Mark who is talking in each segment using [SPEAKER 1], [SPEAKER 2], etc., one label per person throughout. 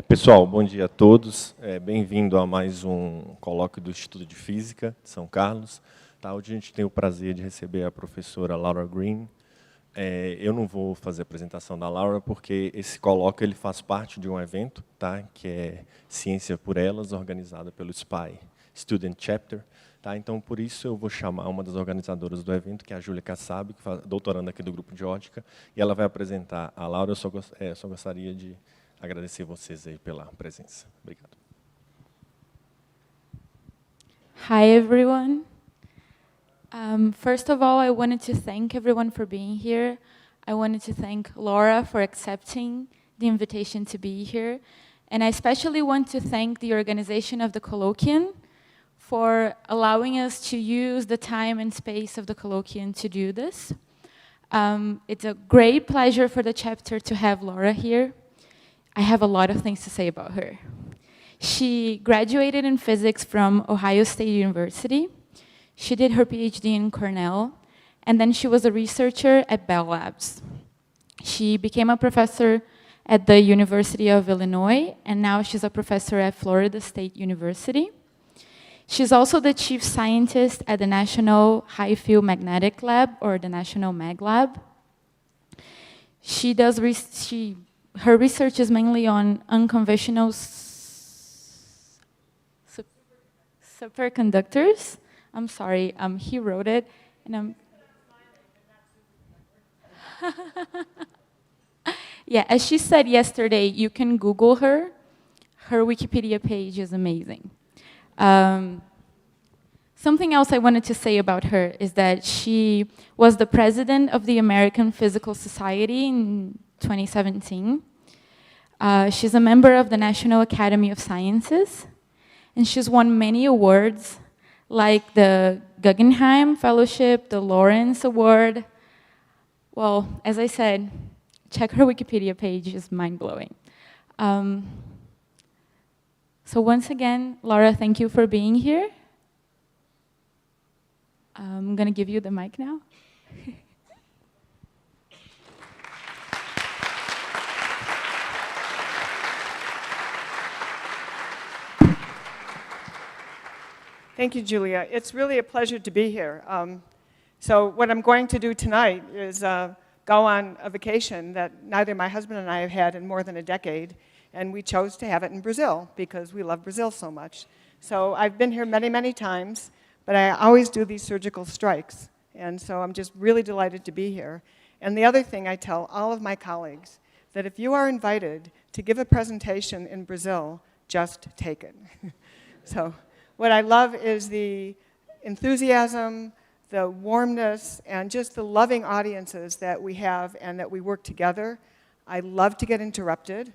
[SPEAKER 1] Pessoal, bom dia a todos. Bem-vindo a mais um colóquio do Instituto de Física de São Carlos. Tá, hoje a gente tem o prazer de receber a professora Laura Greene. Eu não vou fazer a apresentação da Laura, porque esse colóquio ele faz parte de um evento, tá, que é Ciência por Elas, organizada pelo SPY, Student Chapter. Tá, então, por isso, eu vou chamar uma das organizadoras do evento, que é a Júlia Kassab, que é doutoranda aqui do Grupo de Ótica, e ela vai apresentar a Laura. Eu só gostaria de agradecer vocês aí pela presença. Obrigado.
[SPEAKER 2] Hi, everyone. First of all, I wanted to thank everyone for being here. I wanted to thank Laura for accepting the invitation to be here. And I especially want to thank the organization of the colloquium for allowing us to use the time and space of the colloquium to do this. It's a great pleasure for the chapter to have Laura here. I have a lot of things to say about her. She graduated in physics from Ohio State University. She did her PhD in Cornell, and then she was a researcher at Bell Labs. She became a professor at the University of Illinois, and now she's a professor at Florida State University. She's also the chief scientist at the National High Field Magnetic Lab, or the National Mag Lab. Her research is mainly on unconventional superconductors. I'm sorry, he wrote it, and I'm... Yeah, as she said yesterday, you can Google her. Her Wikipedia page is amazing. Something else I wanted to say about her is that she was the president of the American Physical Society in 2017. She's a member of the National Academy of Sciences, and she's won many awards, like the Guggenheim Fellowship, the Lawrence Award. Well, as I said, check her Wikipedia page, it's mind-blowing. So once again, Laura, thank you for being here. I'm going to give you the mic now.
[SPEAKER 3] Thank you, Julia. It's really a pleasure to be here. So what I'm going to do tonight is go on a vacation that neither my husband and I have had in more than a decade, and we chose to have it in Brazil because we love Brazil so much. So I've been here many, many times, but I always do these surgical strikes, and so I'm just really delighted to be here. And the other thing I tell all of my colleagues, that if you are invited to give a presentation in Brazil, just take it. So what I love is the enthusiasm, the warmness, and just the loving audiences that we have and that we work together. I love to get interrupted.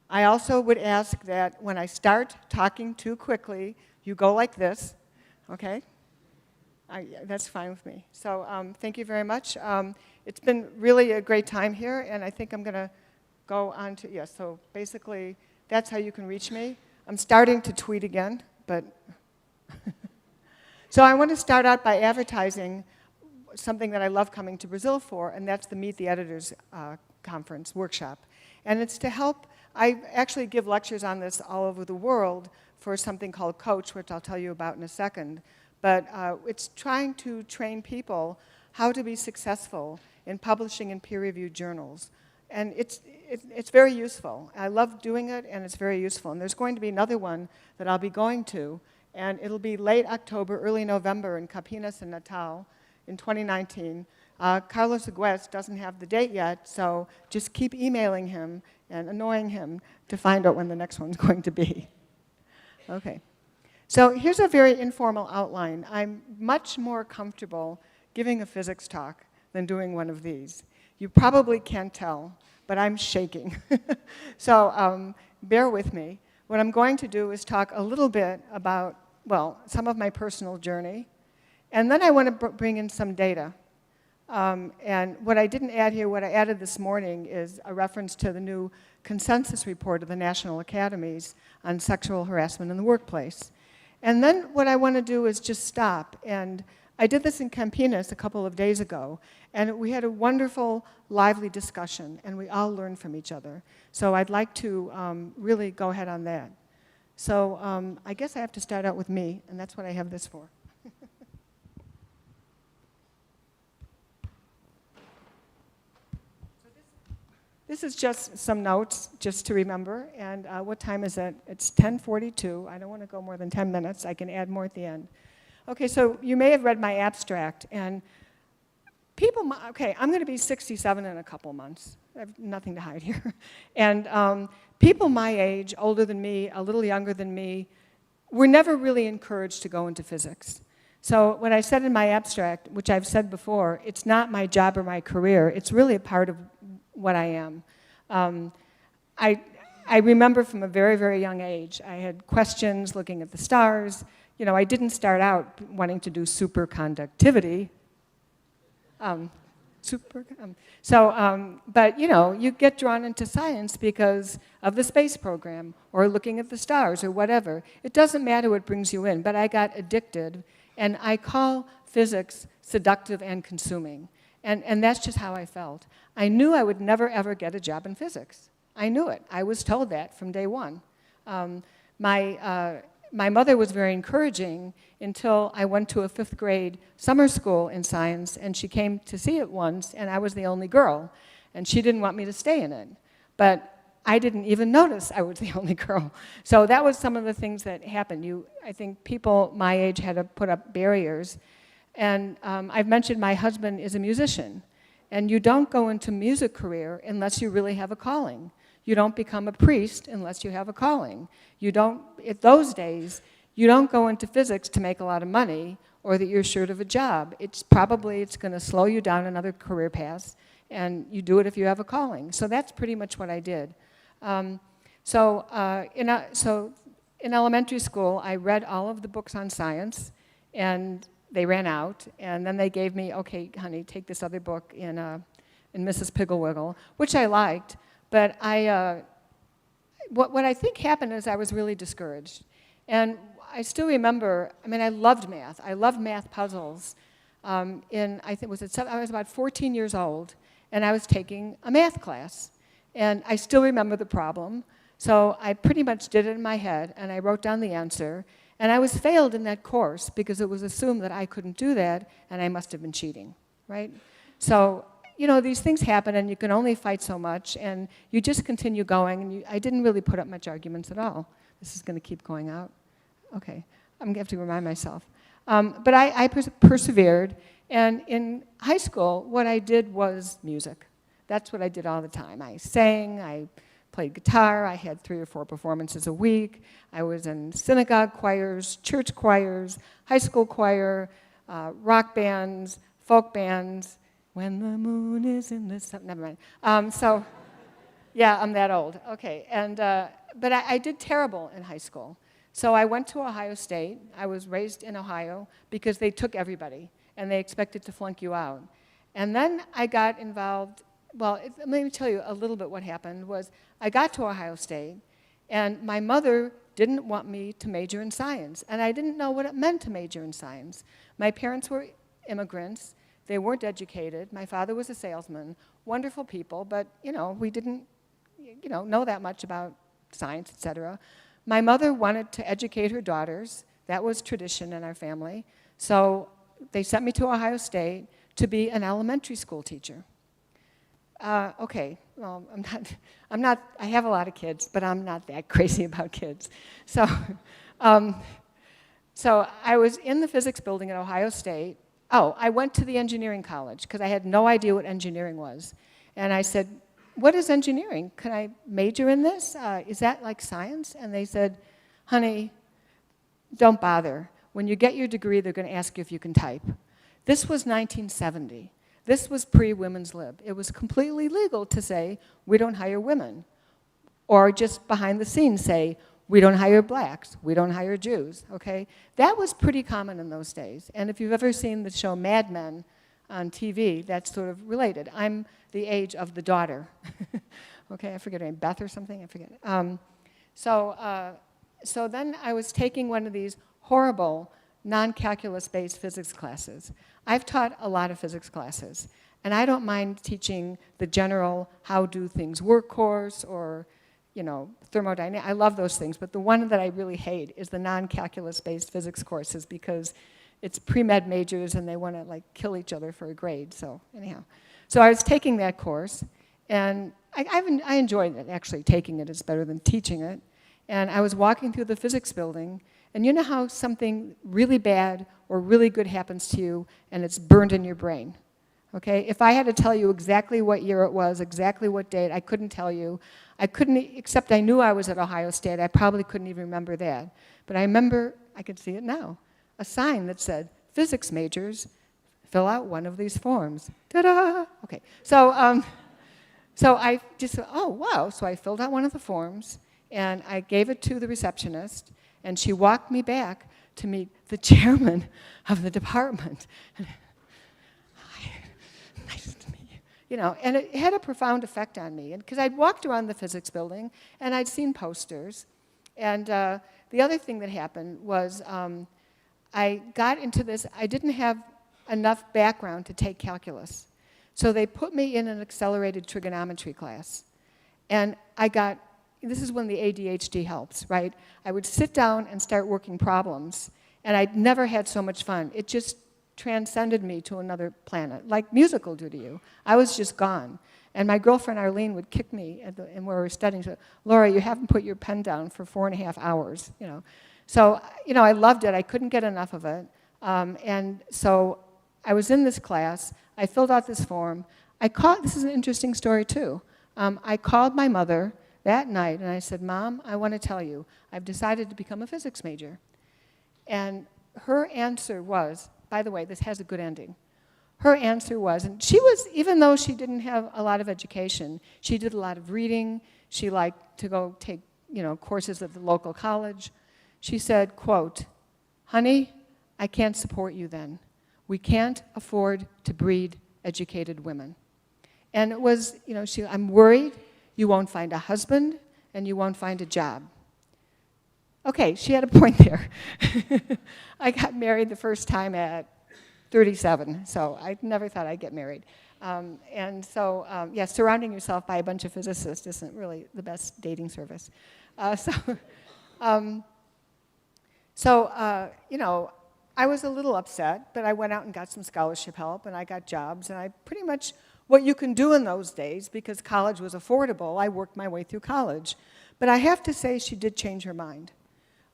[SPEAKER 3] I also would ask that when I start talking too quickly, you go like this, okay? That's fine with me. So thank you very much. It's been really a great time here, and I think I'm going to go on to, yes, so basically that's how you can reach me. I'm starting to tweet again, but so I want to start out by advertising something that I love coming to Brazil for, and that's the Meet the Editors conference workshop. And it's to help, I actually give lectures on this all over the world for something called Coach, which I'll tell you about in a second. But it's trying to train people how to be successful in publishing in peer-reviewed journals. And it's very useful. I love doing it, and it's very useful. And there's going to be another one that I'll be going to, and it'll be late October, early November in Campinas and Natal in 2019. Carlos Agues doesn't have the date yet, so just keep emailing him and annoying him to find out when the next one's going to be. Okay. So here's a very informal outline. I'm much more comfortable giving a physics talk than doing one of these. You probably can't tell, but I'm shaking. So bear with me. What I'm going to do is talk a little bit about, well, some of my personal journey, and then I want to bring in some data. And what I didn't add here, what I added this morning is a reference to the new consensus report of the National Academies on sexual harassment in the workplace. And then what I want to do is just stop. And I did this in Campinas a couple of days ago, and we had a wonderful, lively discussion, and we all learned from each other. So I'd like to really go ahead on that. So I guess I have to start out with me, and that's what I have this for. This is just some notes, just to remember. And what time is it? It's 10:42. I don't want to go more than 10 minutes. I can add more at the end. Okay, so you may have read my abstract. And people, okay, I'm going to be 67 in a couple months. I have nothing to hide here. And people my age, older than me, a little younger than me, were never really encouraged to go into physics. So when I said in my abstract, which I've said before, it's not my job or my career, it's really a part of what I am. I remember from a very, very young age, I had questions looking at the stars. You know, I didn't start out wanting to do superconductivity. But you know, you get drawn into science because of the space program or looking at the stars or whatever. It doesn't matter what brings you in, but I got addicted, and I call physics seductive and consuming. And that's just how I felt. I knew I would never, ever get a job in physics. I knew it. I was told that from day one. My mother was very encouraging until I went to a 5th grade summer school in science, and she came to see it once, and I was the only girl, and she didn't want me to stay in it. But I didn't even notice I was the only girl. So that was some of the things that happened. I think people my age had to put up barriers. And I've mentioned my husband is a musician. And you don't go into music career unless you really have a calling. You don't become a priest unless you have a calling. You don't, in those days, you don't go into physics to make a lot of money or that you're sure of a job. It's going to slow you down another career path, and you do it if you have a calling. So that's pretty much what I did. So in elementary school, I read all of the books on science, and they ran out, and then they gave me, okay, honey, take this other book in Mrs. Pigglewiggle, which I liked, but what I think happened is I was really discouraged. And I still remember, I mean, I loved math. I loved math puzzles. I was about 14 years old, and I was taking a math class. And I still remember the problem, so I pretty much did it in my head, and I wrote down the answer. And I was failed in that course because it was assumed that I couldn't do that, and I must have been cheating, right? So, you know, these things happen, and you can only fight so much, and you just continue going, and I didn't really put up much arguments at all. This is going to keep going out. Okay, I'm going to have to remind myself. But I persevered, and in high school, what I did was music. That's what I did all the time. I sang, I played guitar, I had 3 or 4 performances a week. I was in synagogue choirs, church choirs, high school choir, rock bands, folk bands. When the moon is in the sun, never mind. So, yeah, I'm that old. Okay, and but I did terrible in high school. So I went to Ohio State. I was raised in Ohio because they took everybody, and they expected to flunk you out. And then I got involved. Well, let me tell you a little bit what happened was I got to Ohio State, and my mother didn't want me to major in science, and I didn't know what it meant to major in science. My parents were immigrants. They weren't educated. My father was a salesman. Wonderful people, but, you know, we didn't, you know that much about science, etc. My mother wanted to educate her daughters. That was tradition in our family. So they sent me to Ohio State to be an elementary school teacher. Okay, well, I have a lot of kids, but I'm not that crazy about kids. So, so I was in the physics building at Ohio State. Oh, I went to the engineering college because I had no idea what engineering was. And I said, what is engineering? Can I major in this? Is that like science? And they said, honey, don't bother. When you get your degree, they're going to ask you if you can type. This was 1970. This was pre-women's lib. It was completely legal to say, we don't hire women. Or just behind the scenes say, we don't hire blacks, we don't hire Jews, okay? That was pretty common in those days. And if you've ever seen the show Mad Men, on TV that's sort of related. I'm the age of the daughter. Okay, I forget her name, Beth or something, I forget. So then I was taking one of these horrible non-calculus-based physics classes. I've taught a lot of physics classes, and I don't mind teaching the general how do things work course or, you know, thermodynamics. I love those things, but the one that I really hate is the non-calculus-based physics courses because it's pre-med majors and they want to like kill each other for a grade. So anyhow, so I was taking that course, and I enjoyed it actually. Taking it is better than teaching it. And I was walking through the physics building, and you know how something really bad or really good happens to you and it's burned in your brain? Okay? If I had to tell you exactly what year it was, exactly what date, I couldn't tell you. I couldn't, except I knew I was at Ohio State. I probably couldn't even remember that. But I remember, I could see it now, a sign that said, physics majors, fill out one of these forms. Ta-da! Okay, so I just, oh, wow. So I filled out one of the forms, and I gave it to the receptionist, and she walked me back to meet the chairman of the department. Hi, nice to meet you. You know, and it had a profound effect on me, because I'd walked around the physics building, and I'd seen posters. And the other thing that happened was I got into this, I didn't have enough background to take calculus. So they put me in an accelerated trigonometry class. And I got, this is when the ADHD helps, right? I would sit down and start working problems, and I'd never had so much fun. It just transcended me to another planet, like music will do to you. I was just gone. And my girlfriend Arlene would kick me and where we were studying. She said, Laura, you haven't put your pen down for 4.5 hours, you know. So, you know, I loved it. I couldn't get enough of it. And so I was in this class. I filled out this form. This is an interesting story, too. I called my mother that night, and I said, Mom, I want to tell you, I've decided to become a physics major. And her answer was, by the way, this has a good ending. Her answer was, and she was, even though she didn't have a lot of education, she did a lot of reading. She liked to go take, you know, courses at the local college. She said, quote, honey, I can't support you then. We can't afford to breed educated women. And it was, you know, I'm worried you won't find a husband and you won't find a job. Okay, she had a point there. I got married the first time at 37, so I never thought I'd get married. And so, yeah, surrounding yourself by a bunch of physicists isn't really the best dating service. You know, I was a little upset, but I went out and got some scholarship help, and I got jobs, and I pretty much, what you can do in those days, because college was affordable, I worked my way through college. But I have to say she did change her mind.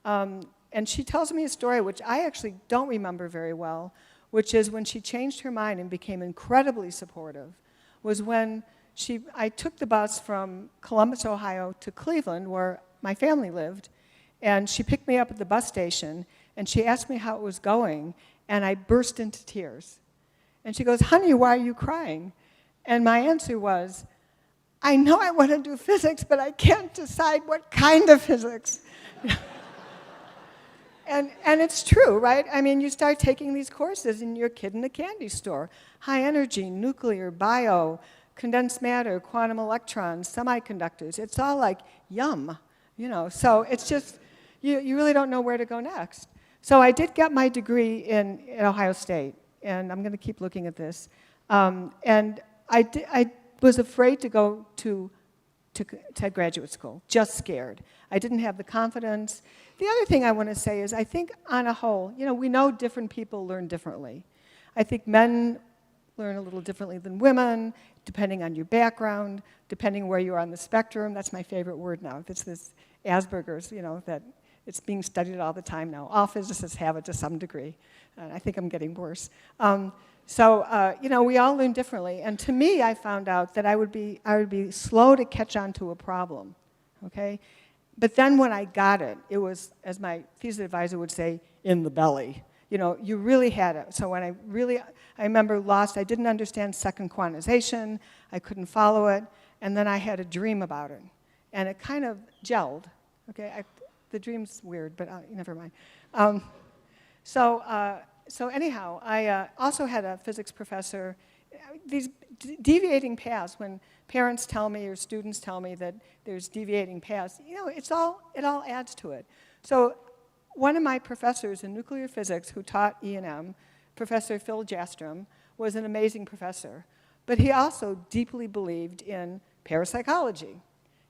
[SPEAKER 3] And she tells me a story which I actually don't remember very well, which is when she changed her mind and became incredibly supportive, was when I took the bus from Columbus, Ohio to Cleveland, where my family lived, and she picked me up at the bus station, and she asked me how it was going, and I burst into tears. And she goes, honey, why are you crying? And my answer was, I know I want to do physics, but I can't decide what kind of physics. And it's true, right? I mean, you start taking these courses and you're a kid in a candy store. High energy, nuclear, bio, condensed matter, quantum electrons, semiconductors. It's all like, yum, you know. So it's just, you really don't know where to go next. So I did get my degree at Ohio State, and I'm going to keep looking at this. And I was afraid to go to graduate school, just scared. I didn't have the confidence. The other thing I want to say is I think on a whole, you know, we know different people learn differently. I think men learn a little differently than women, depending on your background, depending where you are on the spectrum. That's my favorite word now. It's this Asperger's, you know, that it's being studied all the time now. All physicists have it to some degree. And I think I'm getting worse. You know, we all learn differently. And to me, I found out that I would be slow to catch on to a problem, okay? But then when I got it, it was, as my thesis advisor would say, in the belly. You know, you really had it. So when I remember I didn't understand second quantization, I couldn't follow it, and then I had a dream about it. And it kind of gelled, okay? The dream's weird, but never mind. So So anyhow, I also had a physics professor. These deviating paths, when parents tell me or students tell me that there's deviating paths, you know, it all adds to it. So one of my professors in nuclear physics who taught E&M, Professor Phil Jastrom, was an amazing professor. But he also deeply believed in parapsychology,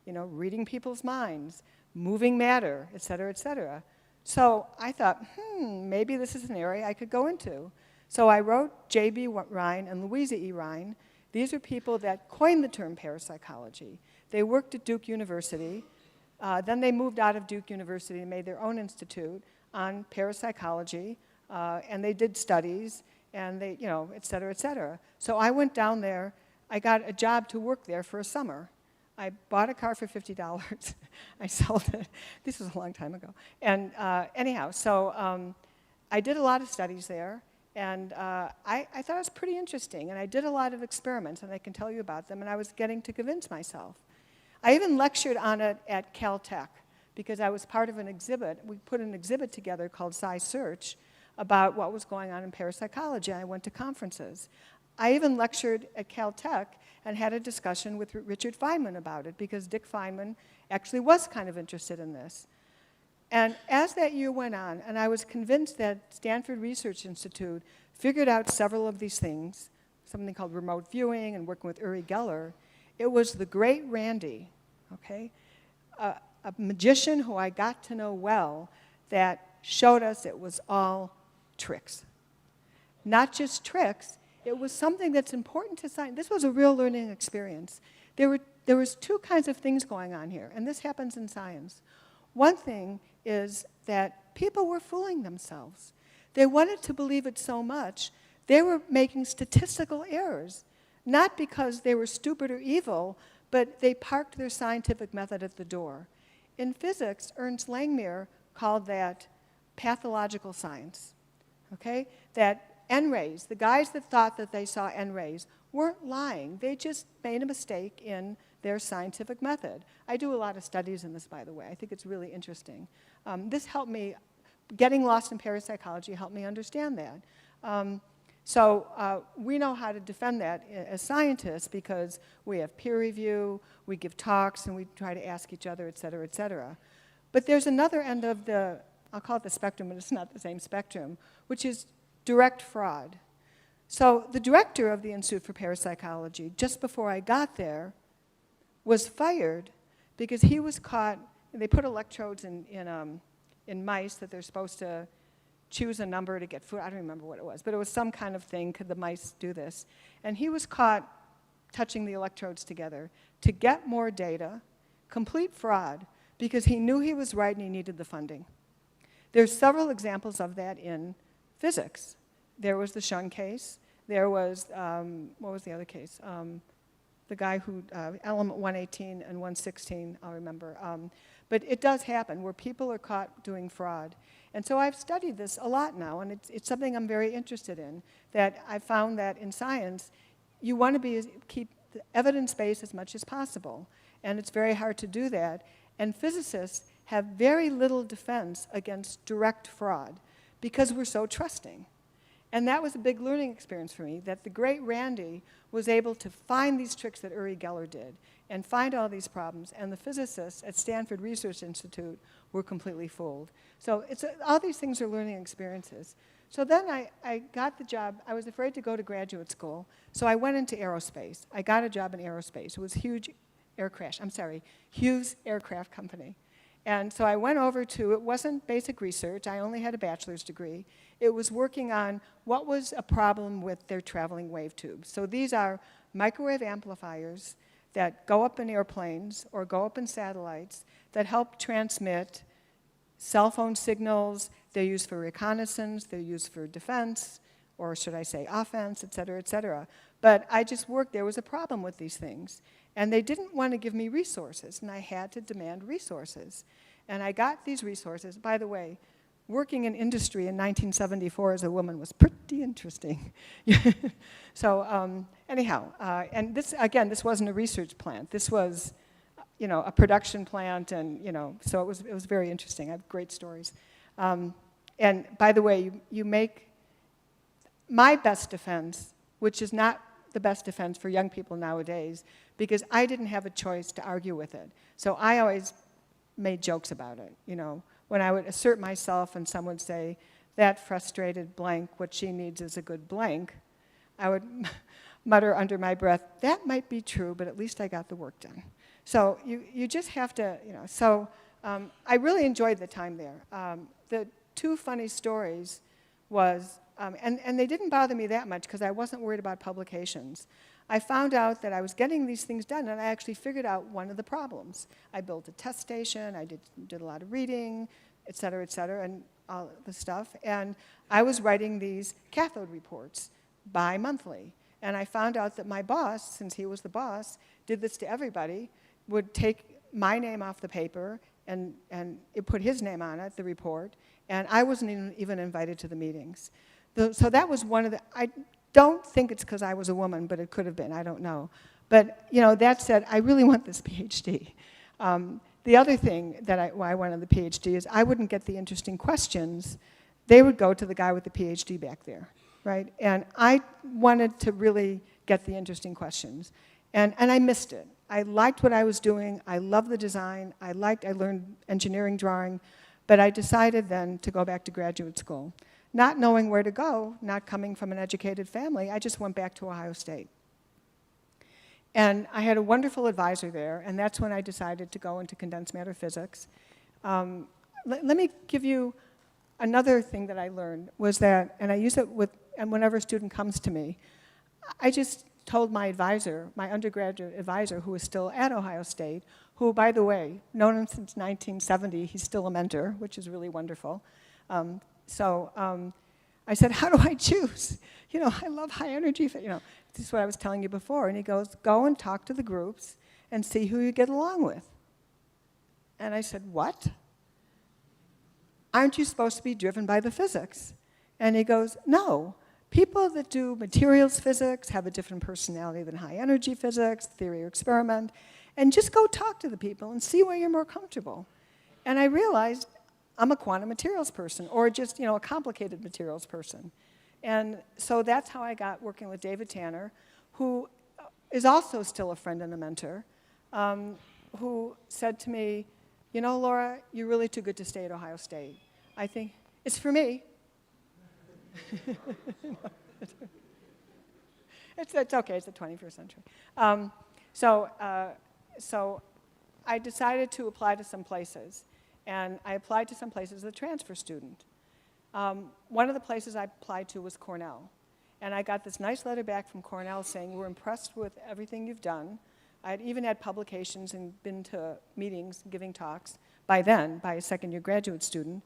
[SPEAKER 3] you know, reading people's minds, moving matter, et cetera, et cetera. So I thought, maybe this is an area I could go into. So I wrote J.B. Rhine and Louisa E. Rhine. These are people that coined the term parapsychology. They worked at Duke University. Then they moved out of Duke University and made their own institute on parapsychology. And they did studies, and they, you know, et cetera, et cetera. So I went down there. I got a job to work there for a summer. I bought a car for $50. I sold it. This was a long time ago. And anyhow, so I did a lot of studies there. And I thought it was pretty interesting. And I did a lot of experiments, and I can tell you about them. And I was getting to convince myself. I even lectured on it at Caltech, because I was part of an exhibit. We put an exhibit together called Sci-Search about what was going on in parapsychology. I went to conferences. I even lectured at Caltech and had a discussion with Richard Feynman about it, because Dick Feynman actually was kind of interested in this. And as that year went on, and I was convinced that Stanford Research Institute figured out several of these things, something called remote viewing and working with Uri Geller, it was the great Randy, okay, a magician who I got to know well, that showed us it was all tricks. Not just tricks, it was something that's important to science. This was a real learning experience. There was two kinds of things going on here, and this happens in science. One thing is that people were fooling themselves. They wanted to believe it so much, they were making statistical errors, not because they were stupid or evil, but they parked their scientific method at the door. In physics, Ernst Langmuir called that pathological science, okay? That N-rays, the guys that thought that they saw N-rays, weren't lying. They just made a mistake in their scientific method. I do a lot of studies in this, by the way. I think it's really interesting. This helped me, getting lost in parapsychology helped me understand that. So we know how to defend that as scientists, because we have peer review, we give talks, and we try to ask each other, et cetera, et cetera. But there's another end of the, I'll call it the spectrum, but it's not the same spectrum, which is direct fraud. So the director of the Institute for Parapsychology, just before I got there, was fired because he was caught. They put electrodes in mice that they're supposed to choose a number to get food. I don't remember what it was, but it was some kind of thing. Could the mice do this? And he was caught touching the electrodes together to get more data, complete fraud, because he knew he was right and he needed the funding. There's several examples of that in physics. There was the Shun case. There was, what was the other case? The guy who, element 118 and 116, I'll remember. But it does happen where people are caught doing fraud. And so I've studied this a lot now, and it's something I'm very interested in, that I found that in science, you want to keep the evidence base as much as possible. And it's very hard to do that. And physicists have very little defense against direct fraud because we're so trusting. And that was a big learning experience for me, that the great Randy was able to find these tricks that Uri Geller did and find all these problems, and the physicists at Stanford Research Institute were completely fooled. So all these things are learning experiences. So then I got the job. I was afraid to go to graduate school, so I went into aerospace. I got a job in aerospace. It was Hughes Aircraft Company. And so I went over to, it wasn't basic research, I only had a bachelor's degree. It was working on what was a problem with their traveling wave tubes. So these are microwave amplifiers that go up in airplanes or go up in satellites that help transmit cell phone signals. They're used for reconnaissance, they're used for defense, or should I say offense, et cetera, et cetera. But I just worked, there was a problem with these things. And they didn't want to give me resources, and I had to demand resources. And I got these resources. By the way, working in industry in 1974 as a woman was pretty interesting. So anyhow, and this, again, this wasn't a research plant. This was, you know, a production plant, and, you know, so it was very interesting. I have great stories. And by the way, you make my best defense, which is not the best defense for young people nowadays, because I didn't have a choice to argue with it. So I always made jokes about it, you know. When I would assert myself and someone would say, that frustrated blank, what she needs is a good blank, I would mutter under my breath, that might be true, but at least I got the work done. So you just have to, you know, so I really enjoyed the time there. The two funny stories was, and they didn't bother me that much because I wasn't worried about publications. I found out that I was getting these things done, and I actually figured out one of the problems. I built a test station, I did a lot of reading, et cetera, and all the stuff. And I was writing these cathode reports bi-monthly. And I found out that my boss, since he was the boss, did this to everybody, would take my name off the paper and it put his name on it, the report, and I wasn't even invited to the meetings. So that was one of the, I don't think it's because I was a woman, but it could have been, I don't know. But, you know, that said, I really want this PhD. The other thing that why I wanted the PhD is I wouldn't get the interesting questions. They would go to the guy with the PhD back there, right? And I wanted to really get the interesting questions. And I missed it. I liked what I was doing. I loved the design. I learned engineering drawing. But I decided then to go back to graduate school. Not knowing where to go, not coming from an educated family, I just went back to Ohio State. And I had a wonderful advisor there, and that's when I decided to go into condensed matter physics. Let me give you another thing that I learned was that, and I use it and whenever a student comes to me, I just told my advisor, my undergraduate advisor, who is still at Ohio State, who, by the way, known him since 1970, he's still a mentor, which is really wonderful. I said, how do I choose? You know, I love high energy, you know, this is what I was telling you before. And he goes, go and talk to the groups and see who you get along with. And I said, what? Aren't you supposed to be driven by the physics? And he goes, no. People that do materials physics have a different personality than high energy physics, theory or experiment, and just go talk to the people and see where you're more comfortable. And I realized I'm a quantum materials person, or just, you know, a complicated materials person. And so that's how I got working with David Tanner, who is also still a friend and a mentor, who said to me, you know, Laura, you're really too good to stay at Ohio State. I think it's for me. It's okay, it's the 21st century. So I decided to apply to some places. And I applied to some places as a transfer student. One of the places I applied to was Cornell. And I got this nice letter back from Cornell saying, we're impressed with everything you've done. I had even had publications and been to meetings, giving talks, by then, by a second-year graduate student.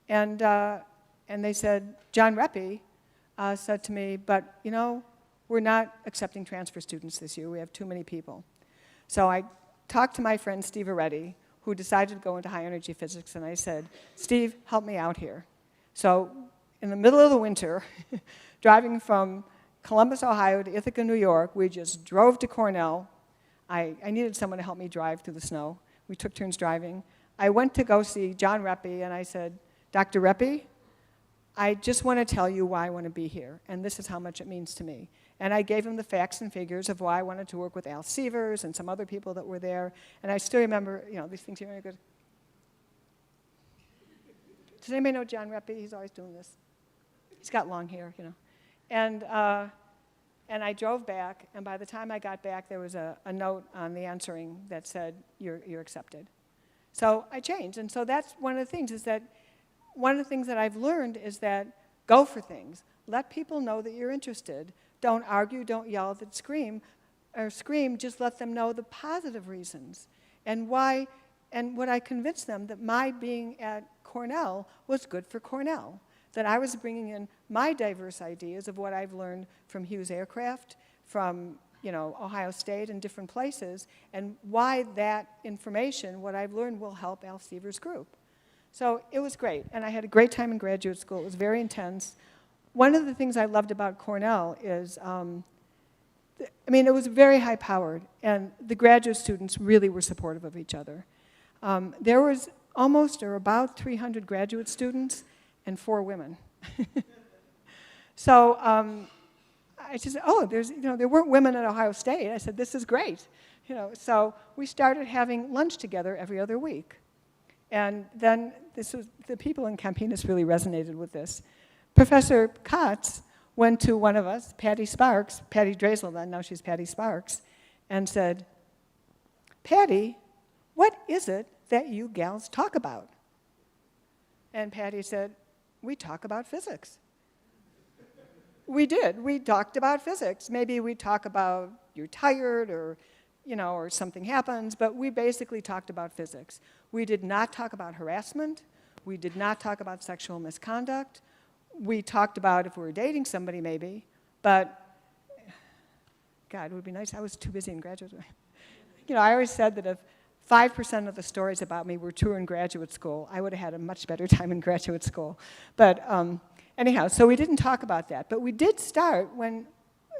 [SPEAKER 3] And they said, John Reppy said to me, but, you know, we're not accepting transfer students this year. We have too many people. So I talked to my friend Steve Aretti, who decided to go into high energy physics, and I said, Steve, help me out here. So in the middle of the winter, driving from Columbus, Ohio to Ithaca, New York, we just drove to Cornell. I needed someone to help me drive through the snow. We took turns driving. I went to go see John Reppy, and I said, Dr. Reppy, I just want to tell you why I want to be here, and this is how much it means to me. And I gave him the facts and figures of why I wanted to work with Al Sievers and some other people that were there. And I still remember, you know, these things are really good. Does anybody know John Reppy? He's always doing this. He's got long hair, you know. And I drove back, and by the time I got back, there was a note on the answering that said, you're accepted. So I changed, and so that's one of the things, is that one of the things that I've learned is that go for things. Let people know that you're interested. Don't argue, don't yell, scream, just let them know the positive reasons. And why, and what I convinced them that my being at Cornell was good for Cornell. That I was bringing in my diverse ideas of what I've learned from Hughes Aircraft, from, you know, Ohio State and different places, and why that information, what I've learned, will help Al Sievers' group. So it was great, and I had a great time in graduate school. It was very intense. One of the things I loved about Cornell is, it was very high-powered, and the graduate students really were supportive of each other. There was almost or about 300 graduate students and 4 women. So I just said, oh, there weren't women at Ohio State. I said, this is great. So we started having lunch together every other week. And then the people in Campinas really resonated with this. Professor Kotz went to one of us, Patty Drazel then, now she's Patty Sparks, and said, Patty, what is it that you gals talk about? And Patty said, we talk about physics. We did. We talked about physics. Maybe we talk about you're tired or something happens, but we basically talked about physics. We did not talk about harassment. We did not talk about sexual misconduct. We talked about if we were dating somebody maybe, but God, it would be nice. I was too busy in graduate school. I always said that if 5% of the stories about me were true in graduate school, I would have had a much better time in graduate school. But anyhow, so we didn't talk about that. But we did start when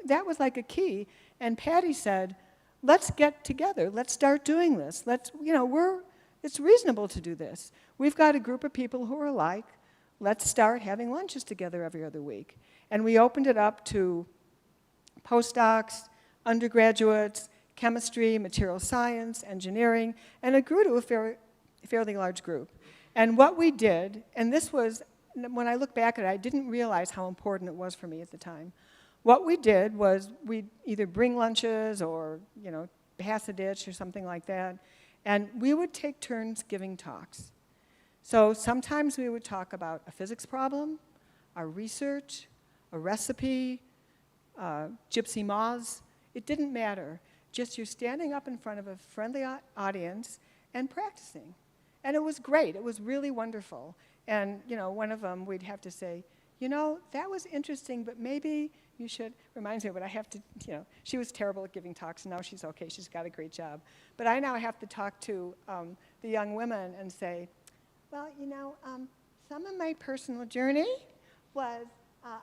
[SPEAKER 3] that was like a key, and Patty said, let's get together. Let's start doing this. It's reasonable to do this. We've got a group of people who are alike. Let's start having lunches together every other week. And we opened it up to postdocs, undergraduates, chemistry, material science, engineering, and it grew to a fairly large group. And what we did, and this was, when I look back at it, I didn't realize how important it was for me at the time. What we did was we'd either bring lunches or, pass a ditch or something like that, and we would take turns giving talks. So sometimes we would talk about a physics problem, our research, a recipe, gypsy moths. It didn't matter. Just you're standing up in front of a friendly audience and practicing. And it was great. It was really wonderful. And, one of them we'd have to say, that was interesting, but maybe you should, reminds me, but I have to, she was terrible at giving talks, and now she's okay, she's got a great job. But I now have to talk to the young women and say, well, some of my personal journey was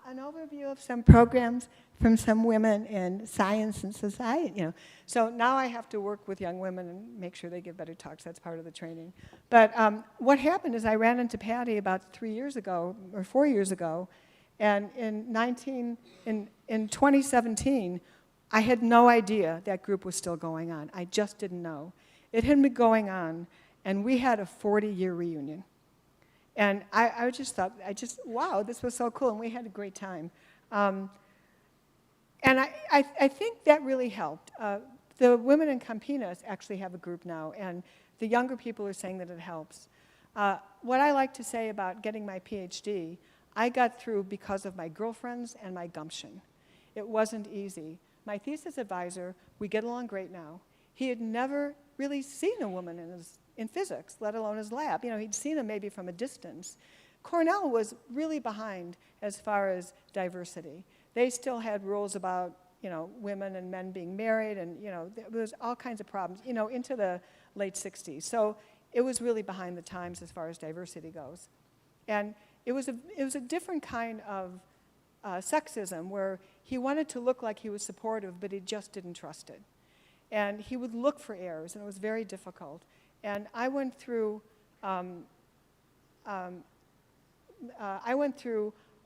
[SPEAKER 3] an overview of some programs from some women in science and society, So now I have to work with young women and make sure they give better talks. That's part of the training. But what happened is I ran into Patty about 3 years ago, or 4 years ago, and in 2017, I had no idea that group was still going on. I just didn't know. It had been going on, and we had a 40-year reunion. And I just thought, wow, this was so cool, and we had a great time. And I think that really helped. The women in Campinas actually have a group now, and the younger people are saying that it helps. What I like to say about getting my PhD, I got through because of my girlfriends and my gumption. It wasn't easy. My thesis advisor, we get along great now. He had never really seen a woman in physics, let alone his lab. He'd seen them maybe from a distance. Cornell was really behind as far as diversity. They still had rules about, women and men being married, and, there was all kinds of problems, into the late 60s. So it was really behind the times as far as diversity goes. And it was a different kind of sexism where he wanted to look like he was supportive, but he just didn't trust it. And he would look for errors, and it was very difficult. And I went through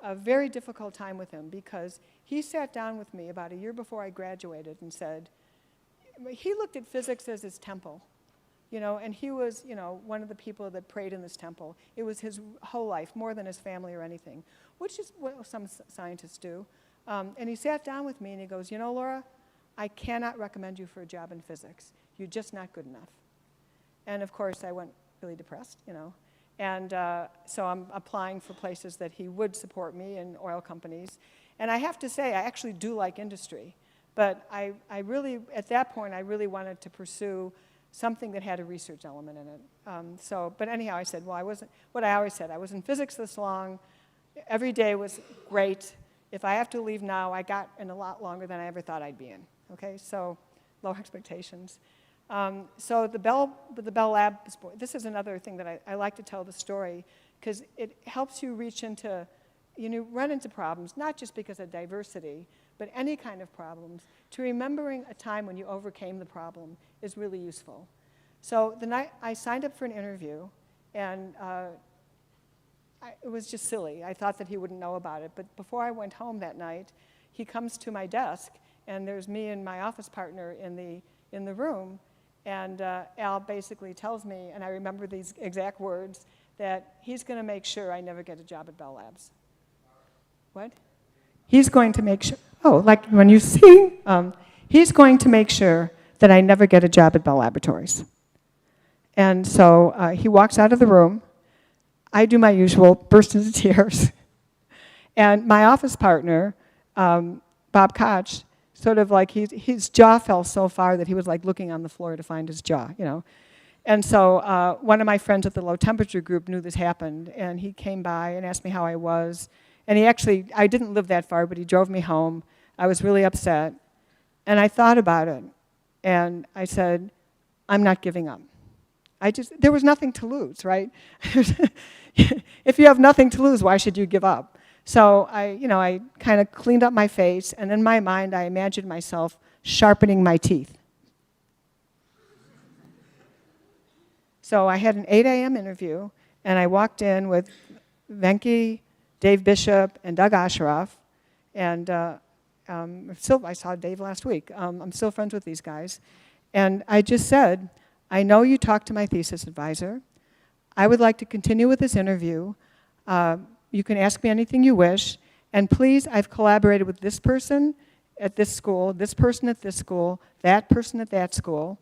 [SPEAKER 3] a very difficult time with him because he sat down with me about a year before I graduated and said, he looked at physics as his temple, and he was, one of the people that prayed in this temple. It was his whole life, more than his family or anything, which is what some scientists do. And he sat down with me and he goes, Laura, I cannot recommend you for a job in physics. You're just not good enough. And of course, I went really depressed, And so I'm applying for places that he would support me in oil companies. And I have to say, I actually do like industry. But I really, at that point, I really wanted to pursue something that had a research element in it. But anyhow, I said, well, I wasn't, what I always said, I was in physics this long. Every day was great. If I have to leave now, I got in a lot longer than I ever thought I'd be in. Okay, so low expectations. So the Bell Lab, this is another thing that I like to tell the story because it helps you reach into, run into problems, not just because of diversity, but any kind of problems. To remembering a time when you overcame the problem is really useful. So the night I signed up for an interview, and it was just silly. I thought that he wouldn't know about it. But before I went home that night, he comes to my desk, and there's me and my office partner in the room. And Al basically tells me, and I remember these exact words, that he's going to make sure I never get a job at Bell Labs. What? He's going to make sure, oh, like when you sing, he's going to make sure that I never get a job at Bell Laboratories. And so he walks out of the room. I do my usual, burst into tears. And my office partner, Bob Koch, sort of like his jaw fell so far that he was like looking on the floor to find his jaw, you know. And so one of my friends at the low temperature group knew this happened, and he came by and asked me how I was. And he actually, I didn't live that far, but he drove me home. I was really upset. And I thought about it, and I said, I'm not giving up. There was nothing to lose, right? If you have nothing to lose, why should you give up? So I kind of cleaned up my face, and in my mind, I imagined myself sharpening my teeth. So I had an 8 a.m. interview, and I walked in with Venki, Dave Bishop, and Doug Osheroff, and I saw Dave last week. I'm still friends with these guys. And I just said, I know you talked to my thesis advisor. I would like to continue with this interview. You can ask me anything you wish. And please, I've collaborated with this person at this school, this person at this school, that person at that school.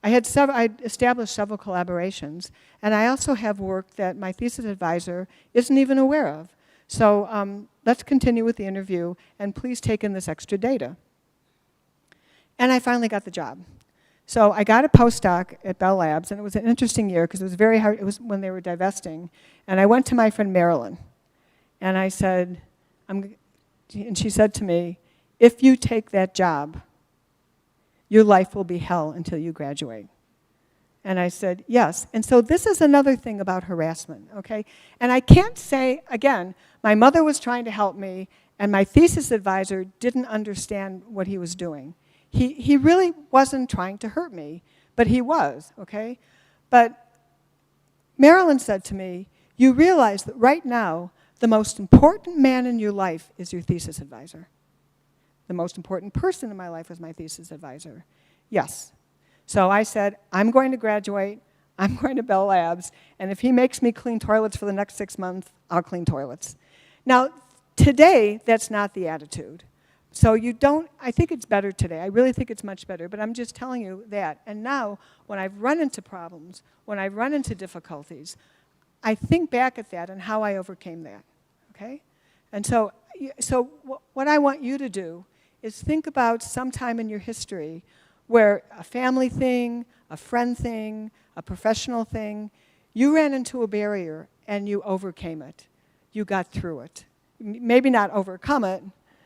[SPEAKER 3] I established several collaborations. And I also have work that my thesis advisor isn't even aware of. So let's continue with the interview, and please take in this extra data. And I finally got the job. So I got a postdoc at Bell Labs, and it was an interesting year because it was very hard. It was when they were divesting. And I went to my friend Marilyn, and I said, and she said to me, if you take that job, your life will be hell until you graduate. And I said, yes. And so this is another thing about harassment, okay? And I can't say, again, my mother was trying to help me, and my thesis advisor didn't understand what he was doing. He really wasn't trying to hurt me, but he was, okay? But Marilyn said to me, you realize that right now, the most important man in your life is your thesis advisor. The most important person in my life was my thesis advisor. Yes. So I said, I'm going to graduate, I'm going to Bell Labs, and if he makes me clean toilets for the next 6 months, I'll clean toilets. Now, today, that's not the attitude. So I think it's better today. I really think it's much better, but I'm just telling you that. And now, when I've run into problems, when I've run into difficulties, I think back at that and how I overcame that, okay? And so what I want you to do is think about some time in your history where a family thing, a friend thing, a professional thing, you ran into a barrier and you overcame it. You got through it. Maybe not overcome it,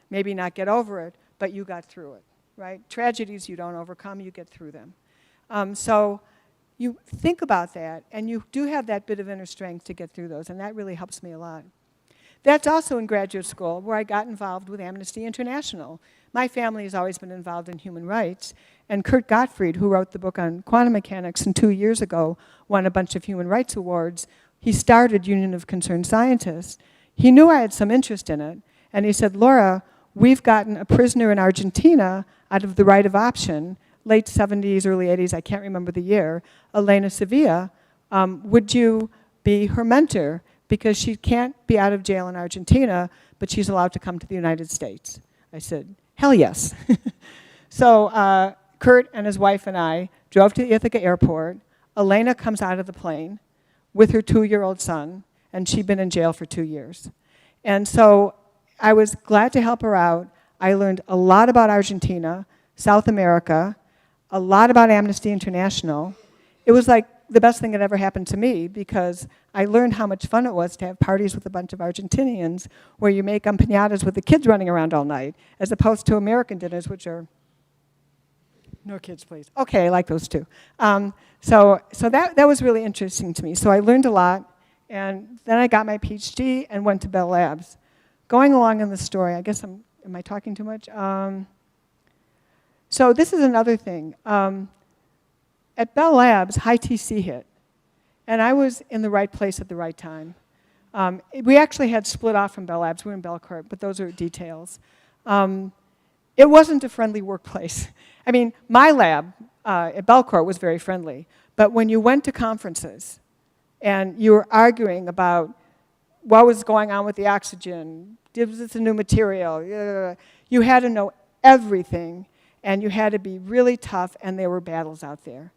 [SPEAKER 3] maybe not get over it, but you got through it, right? Tragedies you don't overcome, you get through them. So you think about that, and you do have that bit of inner strength to get through those, and that really helps me a lot. That's also in graduate school, where I got involved with Amnesty International. My family has always been involved in human rights, and Kurt Gottfried, who wrote the book on quantum mechanics and 2 years ago won a bunch of human rights awards, he started Union of Concerned Scientists. He knew I had some interest in it, and he said, Laura, we've gotten a prisoner in Argentina out of the right of option, late 70s, early 80s, I can't remember the year, Elena Sevilla, would you be her mentor? Because she can't be out of jail in Argentina, but she's allowed to come to the United States. I said, hell yes. So Kurt and his wife and I drove to Ithaca Airport. Elena comes out of the plane with her 2-year-old son, and she'd been in jail for 2 years. And so I was glad to help her out. I learned a lot about Argentina, South America, a lot about Amnesty International. It was like the best thing that ever happened to me because I learned how much fun it was to have parties with a bunch of Argentinians where you make empanadas with the kids running around all night, as opposed to American dinners, which are, no kids, please. Okay, I like those too. So that was really interesting to me. So I learned a lot, and then I got my PhD and went to Bell Labs. Going along in the story, I guess am I talking too much? So this is another thing. At Bell Labs, high TC hit, and I was in the right place at the right time. We actually had split off from Bell Labs. We were in Belcourt, but those are details. It wasn't a friendly workplace. I mean, my lab at Belcourt was very friendly, but when you went to conferences and you were arguing about what was going on with the oxygen, was this a new material, you had to know everything, and you had to be really tough, and there were battles out there.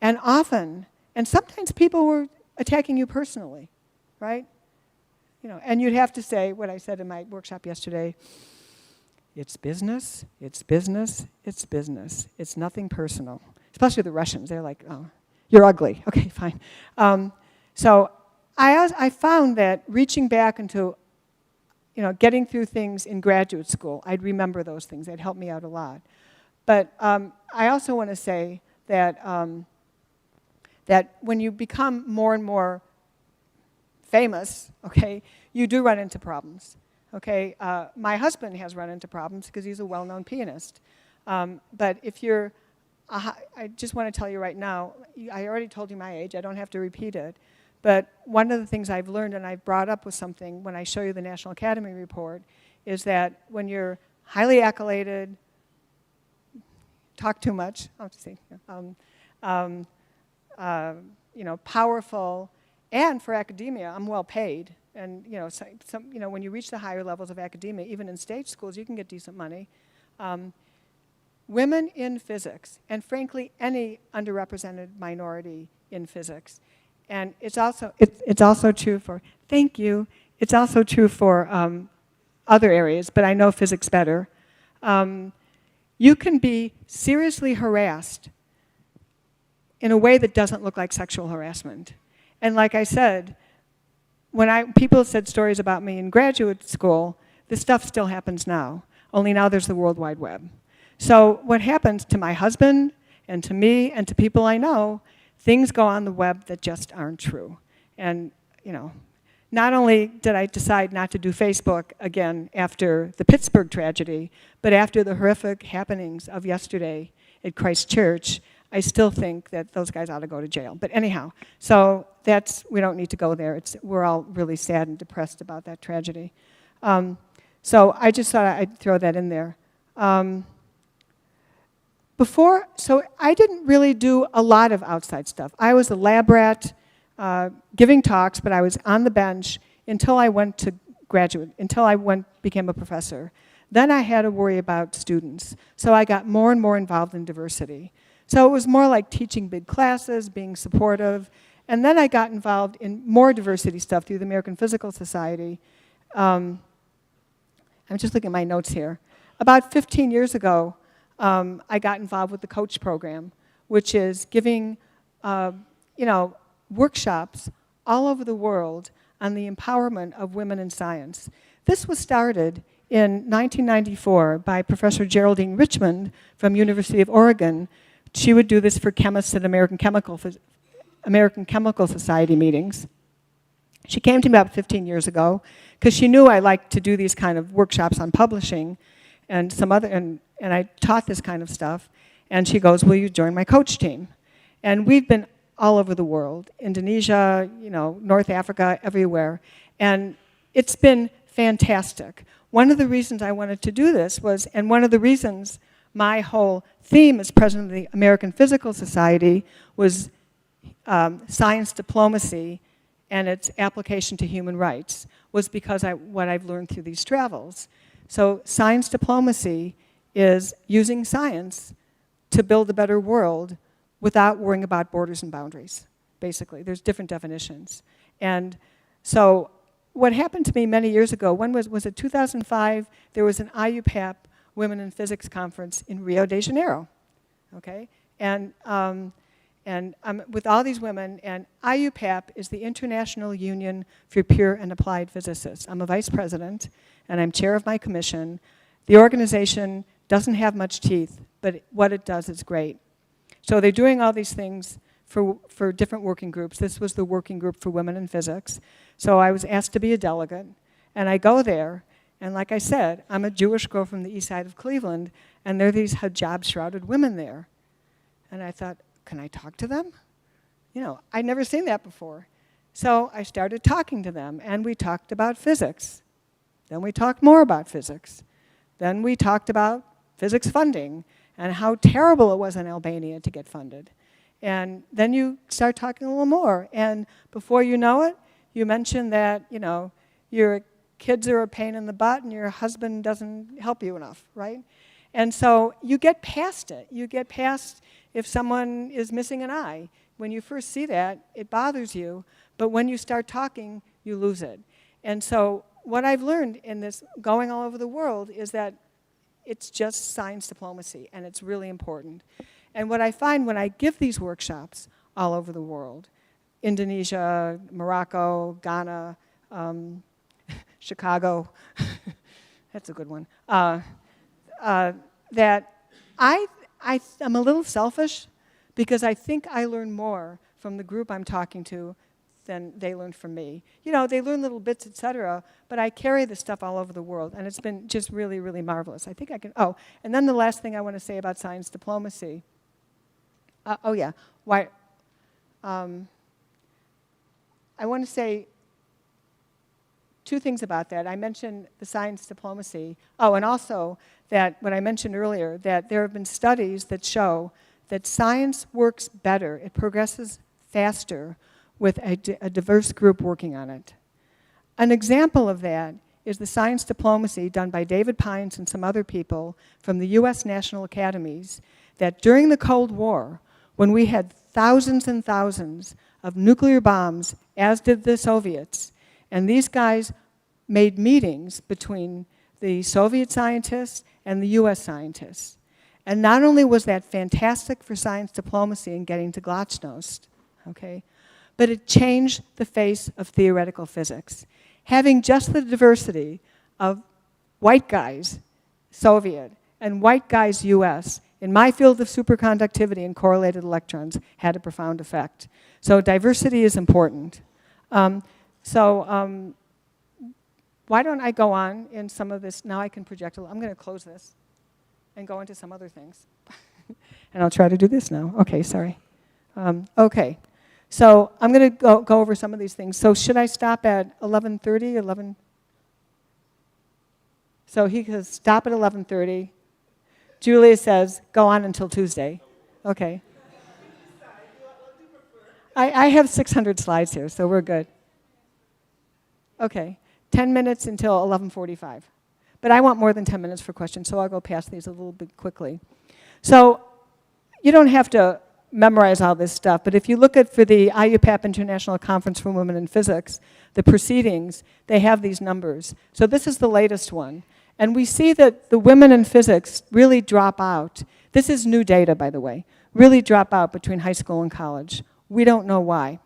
[SPEAKER 3] And often, and sometimes people were attacking you personally, right? You know, and you'd have to say what I said in my workshop yesterday, it's business, it's business, it's business. It's nothing personal. Especially the Russians, they're like, oh, you're ugly. Okay, fine. So I found that reaching back into, you know, getting through things in graduate school, I'd remember those things. They'd help me out a lot. But I also want to say that, that when you become more and more famous, okay, you do run into problems. Okay, my husband has run into problems because he's a well-known pianist. But if you're, I just want to tell you right now, I already told you my age, I don't have to repeat it. But one of the things I've learned, and I've brought up with something when I show you the National Academy report, is that when you're highly accoladed, talk too much, I'll just say, you know, powerful, and for academia, I'm well paid. And you know, when you reach the higher levels of academia, even in state schools, you can get decent money. Women in physics, and frankly, any underrepresented minority in physics, and it's also true for, thank you, it's also true for other areas, but I know physics better. You can be seriously harassed in a way that doesn't look like sexual harassment. And like I said, when people said stories about me in graduate school, this stuff still happens now, only now there's the World Wide Web. So what happens to my husband and to me and to people I know, things go on the web that just aren't true. And you know, not only did I decide not to do Facebook again after the Pittsburgh tragedy, but after the horrific happenings of yesterday at Christ Church, I still think that those guys ought to go to jail. But anyhow, so we don't need to go there. We're all really sad and depressed about that tragedy. So I just thought I'd throw that in there. So I didn't really do a lot of outside stuff. I was a lab rat giving talks, but I was on the bench until I went to became a professor. Then I had to worry about students. So I got more and more involved in diversity. So it was more like teaching big classes, being supportive, and then I got involved in more diversity stuff through the American Physical Society. I'm just looking at my notes here. About 15 years ago, I got involved with the coach program, which is giving you know, workshops all over the world on the empowerment of women in science. This was started in 1994 by Professor Geraldine Richmond from University of Oregon. She would do this for chemists at American Chemical Society meetings. She came to me about 15 years ago because she knew I liked to do these kind of workshops on publishing and some other, and I taught this kind of stuff. And she goes, will you join my coach team? And we've been all over the world, Indonesia, you know, North Africa, everywhere. And it's been fantastic. One of the reasons I wanted to do this was, and one of the reasons my whole theme as president of the American Physical Society was science diplomacy and its application to human rights, was because what I've learned through these travels. So science diplomacy is using science to build a better world without worrying about borders and boundaries, basically. There's different definitions. And so what happened to me many years ago, when was it 2005? There was an IUPAP Women in Physics Conference in Rio de Janeiro, okay? And I'm with all these women, and IUPAP is the International Union for Pure and Applied Physicists. I'm a vice president, and I'm chair of my commission. The organization doesn't have much teeth, but what it does is great. So they're doing all these things for different working groups. This was the working group for women in physics. So I was asked to be a delegate, and I go there, and like I said, I'm a Jewish girl from the east side of Cleveland, and there are these hijab-shrouded women there. And I thought, can I talk to them? You know, I'd never seen that before. So I started talking to them, and we talked about physics. Then we talked more about physics. Then we talked about physics funding and how terrible it was in Albania to get funded. And then you start talking a little more. And before you know it, you mention that, you know, your kids are a pain in the butt and your husband doesn't help you enough, right? And so you get past it. You get past if someone is missing an eye. When you first see that, it bothers you. But when you start talking, you lose it. And so what I've learned in this going all over the world is that it's just science diplomacy, and it's really important. And what I find when I give these workshops all over the world, Indonesia, Morocco, Ghana, Chicago, that's a good one, that I'm a little selfish because I think I learn more from the group I'm talking to than they learned from me. You know, they learn little bits, etc., but I carry this stuff all over the world, and it's been just really, really marvelous. I think I can, oh, and then the last thing I want to say about science diplomacy. I want to say two things about that. I mentioned the science diplomacy. Oh, and also that what I mentioned earlier, that there have been studies that show that science works better, it progresses faster with a diverse group working on it. An example of that is the science diplomacy done by David Pines and some other people from the US National Academies, that during the Cold War, when we had thousands and thousands of nuclear bombs, as did the Soviets, and these guys made meetings between the Soviet scientists and the US scientists. And not only was that fantastic for science diplomacy and getting to glasnost, okay, but it changed the face of theoretical physics. Having just the diversity of white guys, Soviet, and white guys, US, in my field of superconductivity and correlated electrons had a profound effect. So diversity is important. Why don't I go on in some of this? Now I can project a little. I'm going to close this and go into some other things. And I'll try to do this now. Okay, sorry. Okay. So I'm going to go over some of these things. So should I stop at 11:30, 11? So he says stop at 11:30. Julia says go on until Tuesday. Okay. I have 600 slides here, so we're good. Okay. 10 minutes until 11:45. But I want more than 10 minutes for questions, so I'll go past these a little bit quickly. So you don't have to memorize all this stuff, but if you look at for the IUPAP International Conference for Women in Physics, the proceedings, they have these numbers. So this is the latest one. And we see that the women in physics really drop out. This is new data, by the way. Really drop out between high school and college. We don't know why.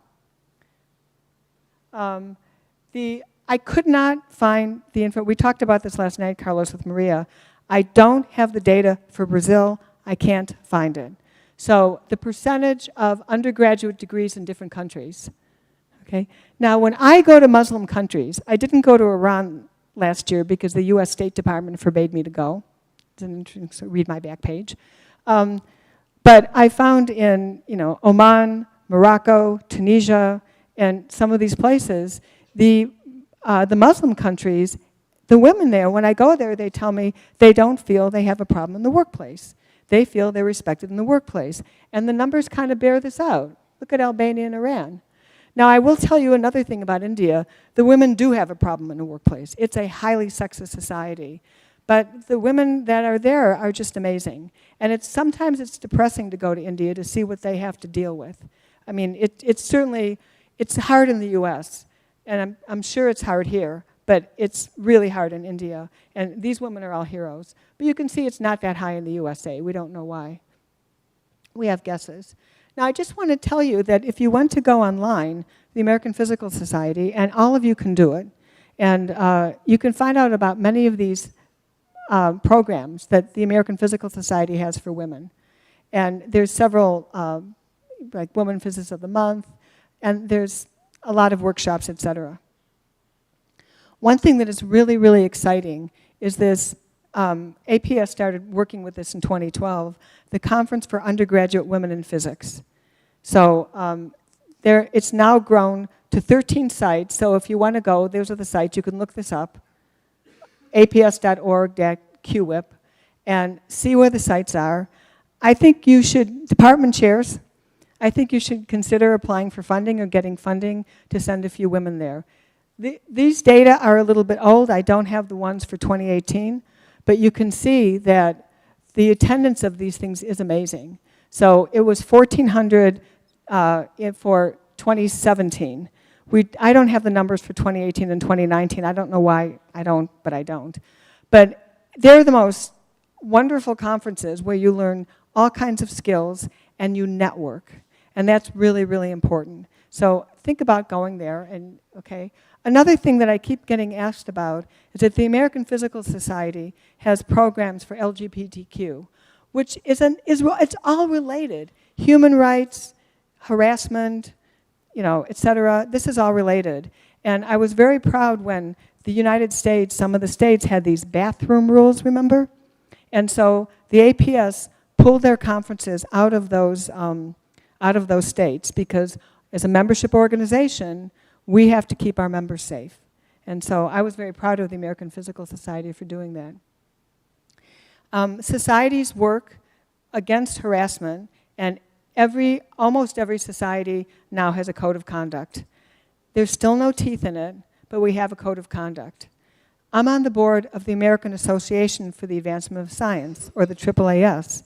[SPEAKER 3] I could not find the info. We talked about this last night, Carlos, with Maria. I don't have the data for Brazil. I can't find it. So the percentage of undergraduate degrees in different countries. Okay. Now, when I go to Muslim countries, I didn't go to Iran last year because the US State Department forbade me to go. So read my back page. But I found in Oman, Morocco, Tunisia, and some of these places, the Muslim countries, the women there, when I go there, they tell me they don't feel they have a problem in the workplace. They feel they're respected in the workplace. And the numbers kind of bear this out. Look at Albania and Iran. Now, I will tell you another thing about India. The women do have a problem in the workplace. It's a highly sexist society. But the women that are there are just amazing. And sometimes it's depressing to go to India to see what they have to deal with. I mean, it's hard in the US. And I'm sure it's hard here, but it's really hard in India. And these women are all heroes. But you can see it's not that high in the USA. We don't know why. We have guesses. Now, I just want to tell you that if you want to go online, the American Physical Society, and all of you can do it, and you can find out about many of these programs that the American Physical Society has for women. And there's several, like Women Physicists of the Month, and there's a lot of workshops, etc. One thing that is really, really exciting is this, APS started working with this in 2012, the Conference for Undergraduate Women in Physics. So it's now grown to 13 sites. So if you want to go, those are the sites. You can look this up, aps.org/QWIP, and see where the sites are. I think you should, department chairs, I think you should consider applying for funding or getting funding to send a few women there. These data are a little bit old. I don't have the ones for 2018, but you can see that the attendance of these things is amazing. So it was 1,400 for 2017. I don't have the numbers for 2018 and 2019. I don't know why I don't, but I don't. But they're the most wonderful conferences where you learn all kinds of skills and you network. And that's really, really important. So think about going there. And okay. Another thing that I keep getting asked about is that the American Physical Society has programs for LGBTQ, which it's all related. Human rights, harassment, et cetera. This is all related. And I was very proud when the United States, some of the states had these bathroom rules, remember? And so the APS pulled their conferences out of those states because as a membership organization, we have to keep our members safe. And so I was very proud of the American Physical Society for doing that. Societies work against harassment, and almost every society now has a code of conduct. There's still no teeth in it, but we have a code of conduct. I'm on the board of the American Association for the Advancement of Science, or the AAAS,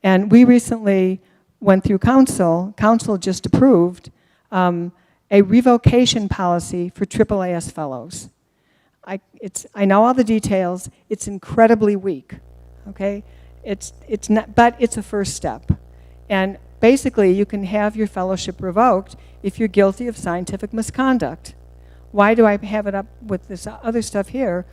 [SPEAKER 3] and we recently went through council. Council just approved a revocation policy for AAAS fellows. I know all the details. It's incredibly weak, okay? It's not, but it's a first step. And basically, you can have your fellowship revoked if you're guilty of scientific misconduct. Why do I have it up with this other stuff here?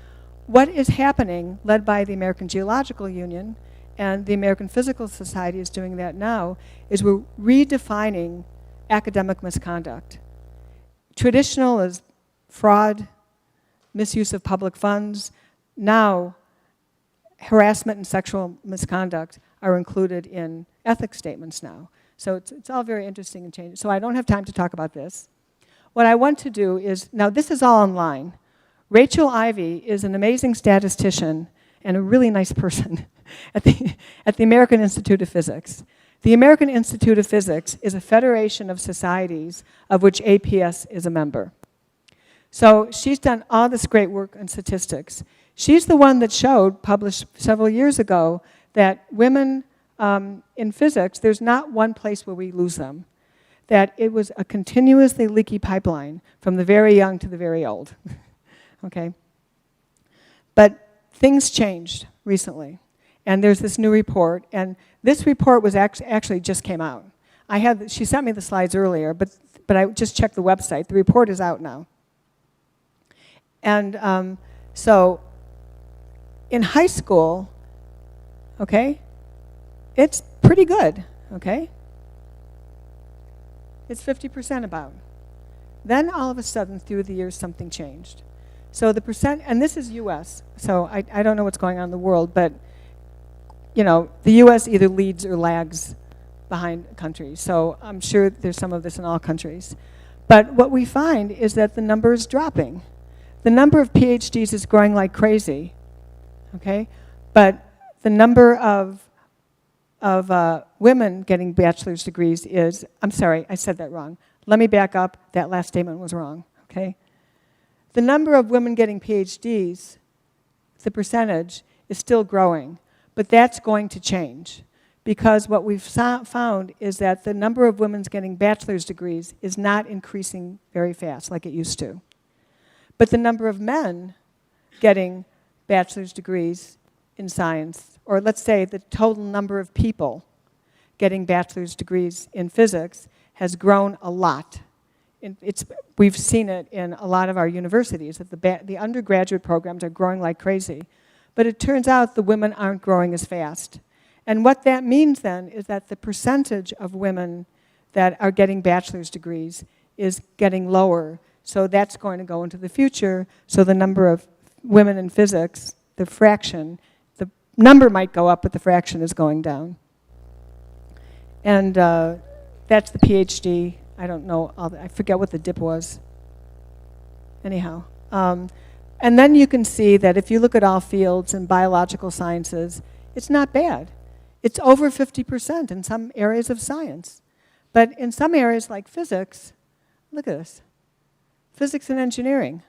[SPEAKER 3] What is happening, led by the American Geological Union, and the American Physical Society is doing that now, is we're redefining academic misconduct. Traditional is fraud, misuse of public funds. Now, harassment and sexual misconduct are included in ethics statements now. So it's all very interesting and changing. So I don't have time to talk about this. What I want to do is, now this is all online. Rachel Ivey is an amazing statistician and a really nice person at the American Institute of Physics. The American Institute of Physics is a federation of societies of which APS is a member. So she's done all this great work on statistics. She's the one that published several years ago, that women in physics, there's not one place where we lose them. That it was a continuously leaky pipeline from the very young to the very old. Okay? But things changed recently. And there's this new report, and this report was actually just came out. She sent me the slides earlier, but I just checked the website. The report is out now. And so in high school, okay, it's pretty good, okay? It's 50% about. Then all of a sudden, through the years, something changed. So the percent, and this is US, so I don't know what's going on in the world, but the US either leads or lags behind countries. So I'm sure there's some of this in all countries. But what we find is that the number is dropping. The number of PhDs is growing like crazy, okay? But the number of women getting bachelor's degrees is, I'm sorry, I said that wrong. Let me back up. That last statement was wrong, okay? The number of women getting PhDs, the percentage, is still growing. But that's going to change, because what we've found is that the number of women getting bachelor's degrees is not increasing very fast like it used to. But the number of men getting bachelor's degrees in science, or let's say the total number of people getting bachelor's degrees in physics, has grown a lot. We've seen it in a lot of our universities, that the undergraduate programs are growing like crazy. But it turns out the women aren't growing as fast. And what that means then is that the percentage of women that are getting bachelor's degrees is getting lower. So that's going to go into the future. So the number of women in physics, the fraction, the number might go up, but the fraction is going down. And that's the PhD. I don't know, I forget what the dip was. anyhow. And then you can see that if you look at all fields in biological sciences, it's not bad. It's over 50% in some areas of science. But in some areas like physics, look at this. Physics and engineering.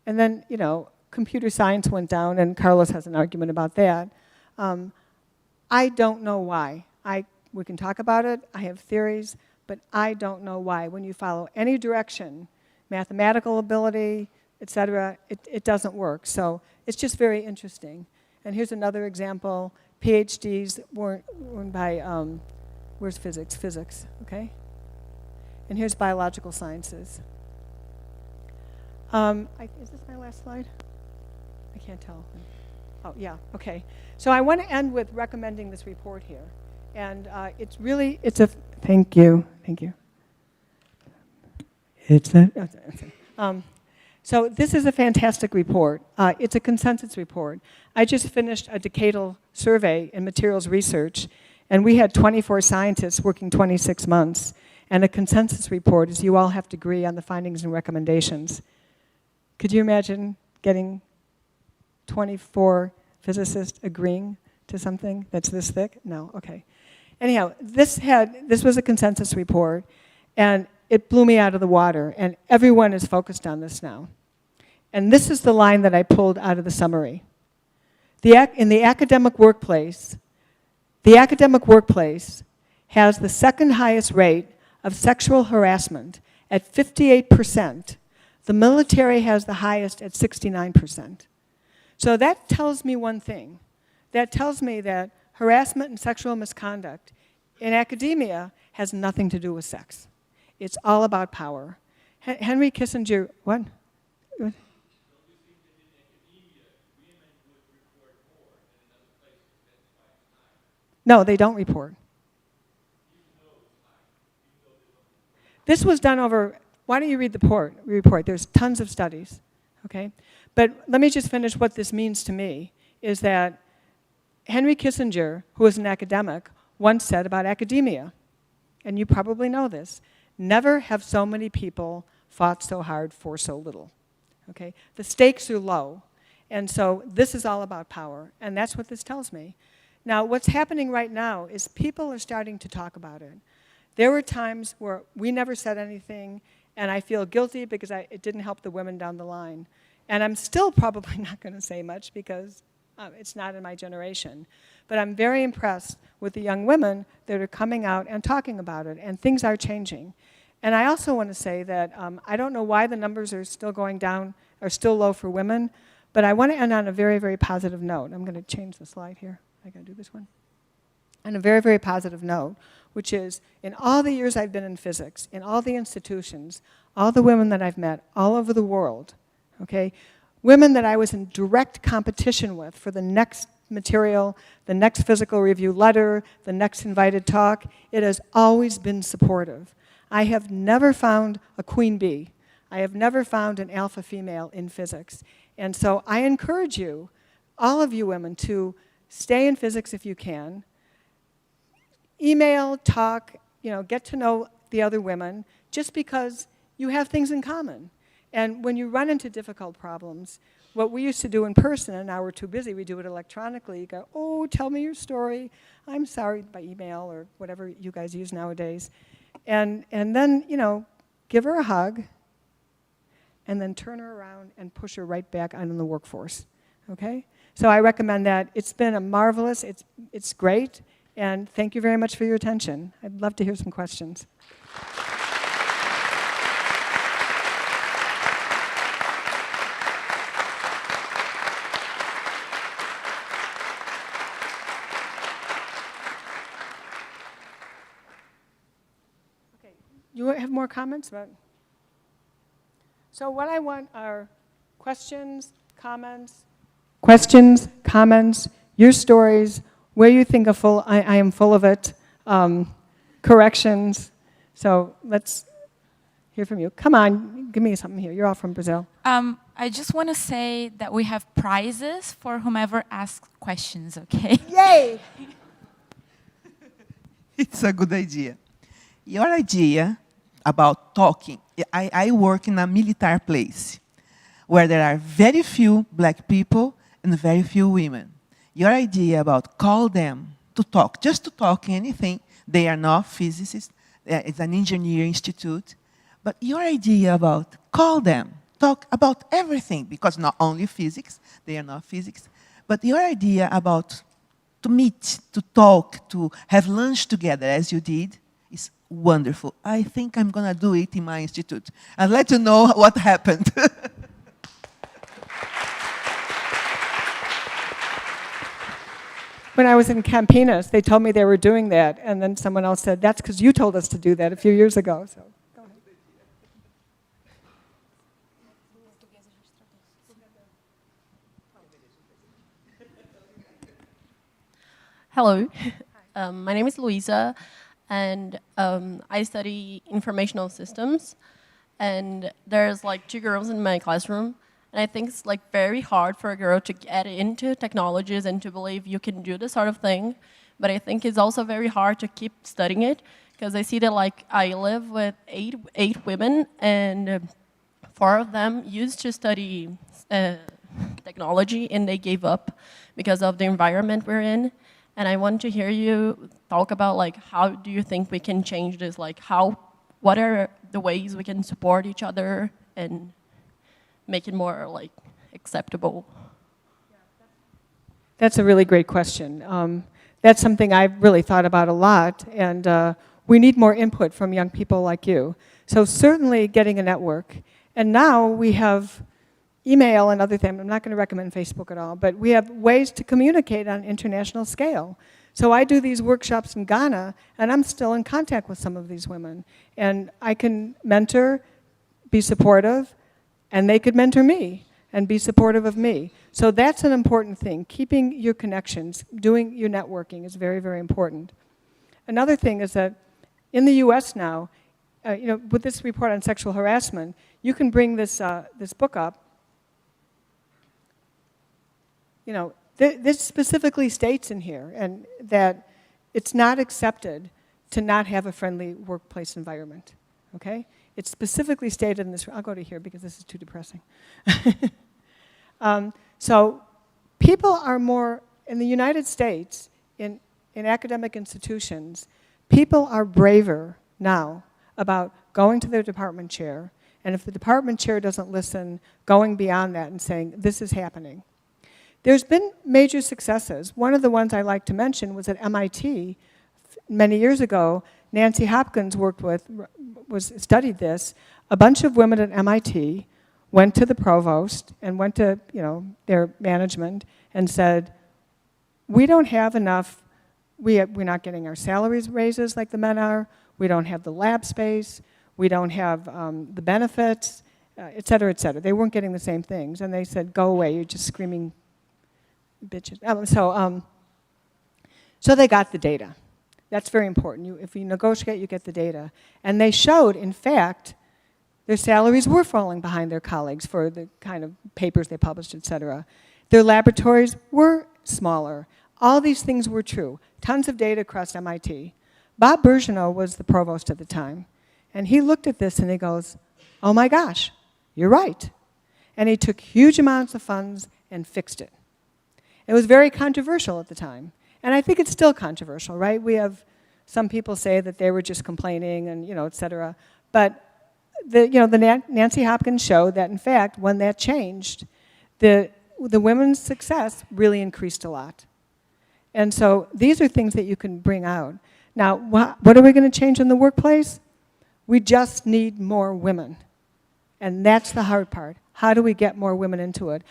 [SPEAKER 3] And then, you know, computer science went down, and Carlos has an argument about that. I don't know why. We can talk about it. I have theories, but I don't know why. When you follow any direction, mathematical ability, etc., it doesn't work. So it's just very interesting. And here's another example. PhDs weren't by, where's physics? Physics, okay? And here's biological sciences. Is this my last slide? I can't tell. Oh, yeah, okay. So I want to end with recommending this report here. And thank you. So this is a fantastic report. It's a consensus report. I just finished a decadal survey in materials research, and we had 24 scientists working 26 months. And a consensus report is you all have to agree on the findings and recommendations. Could you imagine getting 24 physicists agreeing to something that's this thick? No, okay. Anyhow, this was a consensus report, and it blew me out of the water, and everyone is focused on this now. And this is the line that I pulled out of the summary. In the academic workplace has the second highest rate of sexual harassment at 58%. The military has the highest at 69%. So that tells me one thing. That tells me that harassment and sexual misconduct in academia has nothing to do with sex. It's all about power. Henry Kissinger, what? No, they don't report. This was done over, why don't you read the report? There's tons of studies, okay? But let me just finish what this means to me, is that Henry Kissinger, who was an academic, once said about academia, and you probably know this, never have so many people fought so hard for so little, okay? The stakes are low, and so this is all about power, and that's what this tells me. Now, what's happening right now is people are starting to talk about it. There were times where we never said anything, and I feel guilty because it didn't help the women down the line. And I'm still probably not going to say much because it's not in my generation. But I'm very impressed with the young women that are coming out and talking about it, and things are changing. And I also want to say that I don't know why the numbers are still going down, are still low for women, but I want to end on a very, very positive note. I'm going to change the slide here. I got to do this one. On a very, very positive note, which is, in all the years I've been in physics, in all the institutions, all the women that I've met all over the world, okay, women that I was in direct competition with for the next material, the next physical review letter, the next invited talk, it has always been supportive. I have never found a queen bee. I have never found an alpha female in physics. And so I encourage you, all of you women, to stay in physics if you can. Email, talk, get to know the other women, just because you have things in common. And when you run into difficult problems, what we used to do in person, and now we're too busy, we do it electronically. You go, oh, tell me your story. I'm sorry, by email or whatever you guys use nowadays. And then, give her a hug, and then turn her around and push her right back out in the workforce, okay? So I recommend that. It's been a marvelous, it's great, and thank you very much for your attention. I'd love to hear some questions. Okay, you have more comments about? So what I want are questions, comments, your stories, where you think I am full of it, corrections. So let's hear from you. Come on, give me something here. You're all from Brazil.
[SPEAKER 2] I just want to say that we have prizes for whomever asks questions, okay?
[SPEAKER 3] Yay!
[SPEAKER 4] It's a good idea. Your idea about talking, I work in a military place. where there are very few black people and very few women. Your idea about call them to talk, just to talk anything, they are not physicists, it's an engineering institute, but your idea about call them, talk about everything, because not only physics, they are not physics, but your idea about to meet, to talk, to have lunch together, as you did, is wonderful. I think I'm going to do it in my institute. I'd like to know what happened.
[SPEAKER 3] When I was in Campinas, they told me they were doing that, and then someone else said, that's because you told us to do that a few years ago. So, go ahead.
[SPEAKER 5] Hello, my name is Luisa, and I study informational systems, and there's like 2 girls in my classroom, and I think it's like very hard for a girl to get into technologies and to believe you can do this sort of thing, but I think it's also very hard to keep studying it, because I see that like I live with eight women, and 4 of them used to study technology, and they gave up because of the environment we're in. And I want to hear you talk about like how do you think we can change this? Like what are the ways we can support each other and make it more like acceptable?
[SPEAKER 3] That's a really great question. That's something I've really thought about a lot, and we need more input from young people like you. So certainly getting a network. And now we have email and other things. I'm not going to recommend Facebook at all, but we have ways to communicate on an international scale. So I do these workshops in Ghana, and I'm still in contact with some of these women. And I can mentor, be supportive, and they could mentor me and be supportive of me. So that's an important thing. Keeping your connections, doing your networking is very, very important. Another thing is that in the US now, you know, with this report on sexual harassment, you can bring this, this book up. You know, this specifically states in here and that it's not accepted to not have a friendly workplace environment, okay? It's specifically stated in this. I'll go to here because this is too depressing. So people are more, in the United States, in academic institutions, people are braver now about going to their department chair, and if the department chair doesn't listen, going beyond that and saying, this is happening. There's been major successes. One of the ones I like to mention was at MIT many years ago. Nancy Hopkins studied this. A bunch of women at MIT went to the provost and went to, you know, their management and said, we don't have enough, we're not getting our salaries raises like the men are, we don't have the lab space, we don't have the benefits, et cetera, et cetera. They weren't getting the same things, and they said, go away, you're just screaming bitches. So they got the data. That's very important. If you negotiate, you get the data. And they showed, in fact, their salaries were falling behind their colleagues for the kind of papers they published, et cetera. Their laboratories were smaller. All these things were true. Tons of data across MIT. Bob Bergeneau was the provost at the time. And he looked at this and he goes, oh my gosh, you're right. And he took huge amounts of funds and fixed it. It was very controversial at the time. And I think it's still controversial, right? We have some people say that they were just complaining and, you know, et cetera. But the Nancy Hopkins showed that, in fact, when that changed, the women's success really increased a lot. And so these are things that you can bring out. Now, what are we going to change in the workplace? We just need more women. And that's the hard part. How do we get more women into it?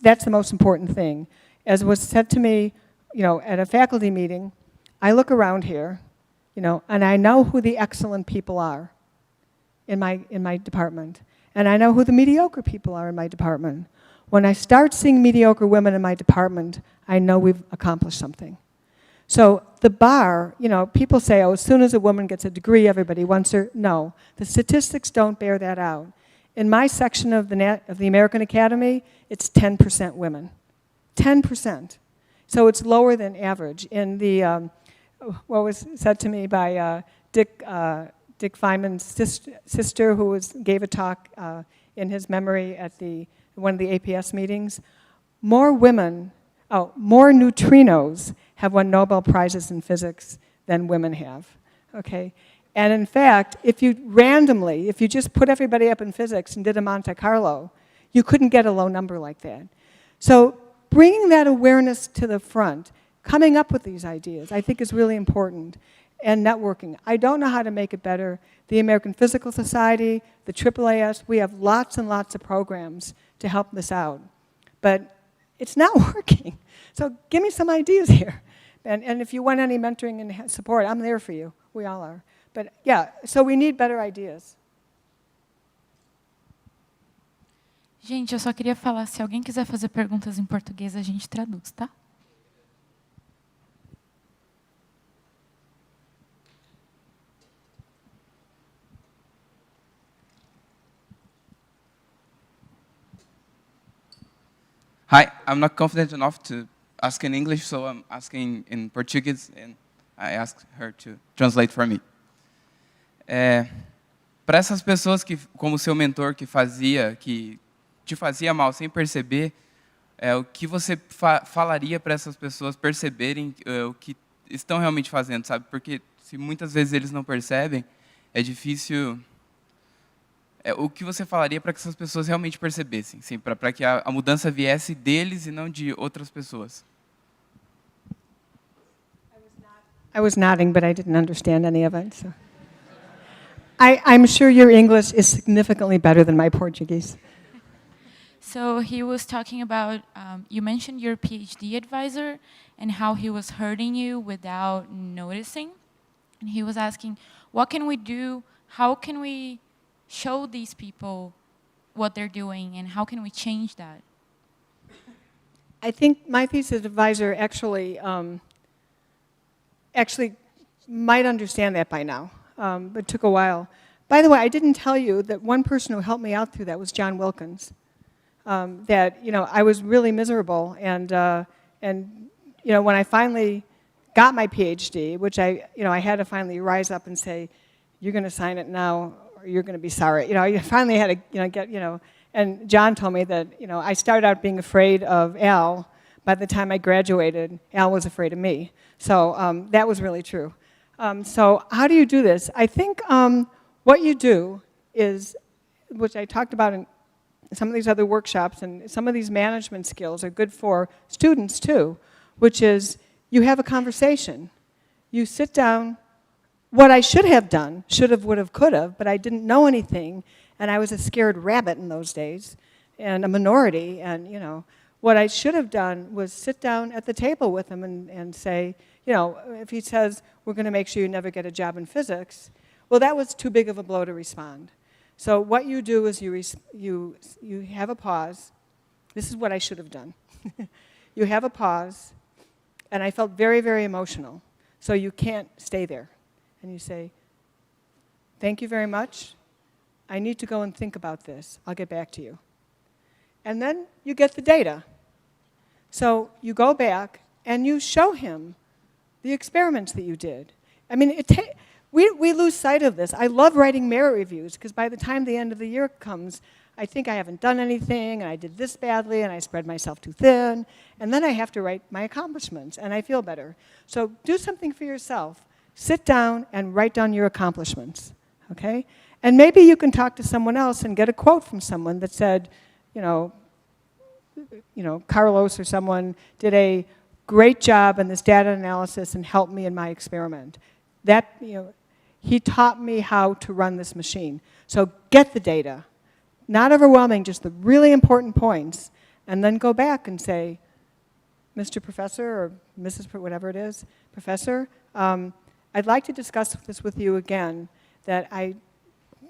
[SPEAKER 3] That's the most important thing. As was said to me, you know, at a faculty meeting, I look around here, you know, and I know who the excellent people are in my department. And I know who the mediocre people are in my department. When I start seeing mediocre women in my department, I know we've accomplished something. So the bar, you know, people say, oh, as soon as a woman gets a degree, everybody wants her. No, the statistics don't bear that out. In my section of the American Academy, it's 10% women. 10%. So it's lower than average. In the, what was said to me by Dick Feynman's sister who gave a talk in his memory at one of the APS meetings. More neutrinos have won Nobel Prizes in physics than women have, okay? And in fact, if you just put everybody up in physics and did a Monte Carlo, you couldn't get a low number like that. So bringing that awareness to the front, coming up with these ideas, I think is really important, and networking. I don't know how to make it better. The American Physical Society, the AAAS, we have lots and lots of programs to help this out. But it's not working. So give me some ideas here. And if you want any mentoring and support, I'm there for you. We all are. But yeah, so we need better ideas.
[SPEAKER 2] Gente, eu só queria falar, se alguém quiser fazer perguntas em português, a gente traduz, tá?
[SPEAKER 6] Hi, I'm not confident enough to ask in English, so I'm asking in Portuguese, and I asked her to translate for me. Para essas pessoas que, como seu mentor, que te fazia mal sem perceber, o que você falaria para essas pessoas perceberem o que estão realmente fazendo, sabe? Porque se muitas vezes eles não percebem, é difícil. O que você falaria para que essas pessoas realmente percebessem, sim, para que a mudança viesse deles e não de outras pessoas?
[SPEAKER 3] I was nodding, but I didn't understand any of it. So. I'm sure your English is significantly better than my Portuguese.
[SPEAKER 2] So he was talking about, you mentioned your PhD advisor and how he was hurting you without noticing. And he was asking, what can we do? How can we show these people what they're doing, and how can we change that?
[SPEAKER 3] I think my thesis advisor actually might understand that by now, but it took a while. By the way, I didn't tell you that one person who helped me out through that was John Wilkins. That, I was really miserable, and when I finally got my PhD, which I had to finally rise up and say, you're going to sign it now, or you're going to be sorry. I finally had to, and John told me that, I started out being afraid of Al. By the time I graduated, Al was afraid of me. So that was really true. So how do you do this? I think what you do is, which I talked about in some of these other workshops, and some of these management skills are good for students too, which is you have a conversation. You sit down. What I should have done, should have, would have, could have, but I didn't know anything, and I was a scared rabbit in those days, and a minority, and what I should have done was sit down at the table with him and say, if he says, we're going to make sure you never get a job in physics, well, that was too big of a blow to respond. So what you do is you have a pause. This is what I should have done. You have a pause, and I felt very, very emotional, so you can't stay there. And you say, thank you very much. I need to go and think about this. I'll get back to you. And then you get the data. So you go back and you show him the experiments that you did. I mean, we lose sight of this. I love writing merit reviews, because by the time the end of the year comes, I think I haven't done anything, and I did this badly, and I spread myself too thin, and then I have to write my accomplishments, and I feel better. So do something for yourself. Sit down and write down your accomplishments, okay? And maybe you can talk to someone else and get a quote from someone that said, Carlos or someone did a great job in this data analysis and helped me in my experiment. That, he taught me how to run this machine. So get the data. Not overwhelming, just the really important points, and then go back and say, Mr. Professor, or Mrs. Whatever it is, Professor, I'd like to discuss this with you again, that I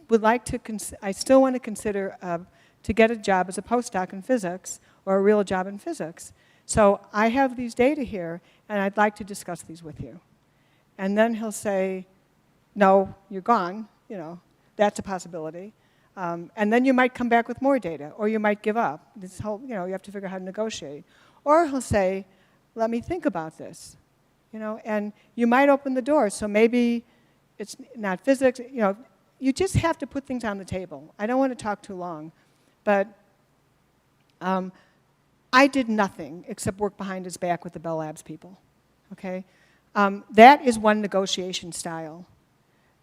[SPEAKER 3] would like to, I still want to consider to get a job as a postdoc in physics, or a real job in physics. So I have these data here, and I'd like to discuss these with you. And then he'll say, no, you're gone, that's a possibility. And then you might come back with more data, or you might give up. This whole, you have to figure out how to negotiate. Or he'll say, let me think about this. And you might open the door. So maybe it's not physics. You just have to put things on the table. I don't want to talk too long. but I did nothing except work behind his back with the Bell Labs people, okay? That is one negotiation style.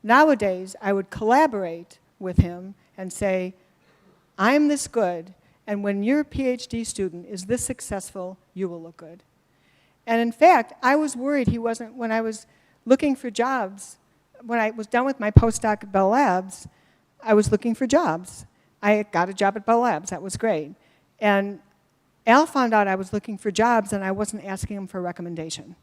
[SPEAKER 3] Nowadays, I would collaborate with him and say, I'm this good, and when your PhD student is this successful, you will look good. And in fact, I was worried he wasn't, when I was looking for jobs, when I was done with my postdoc at Bell Labs, I was looking for jobs. I got a job at Bell Labs, that was great. And Al found out I was looking for jobs and I wasn't asking him for a recommendation.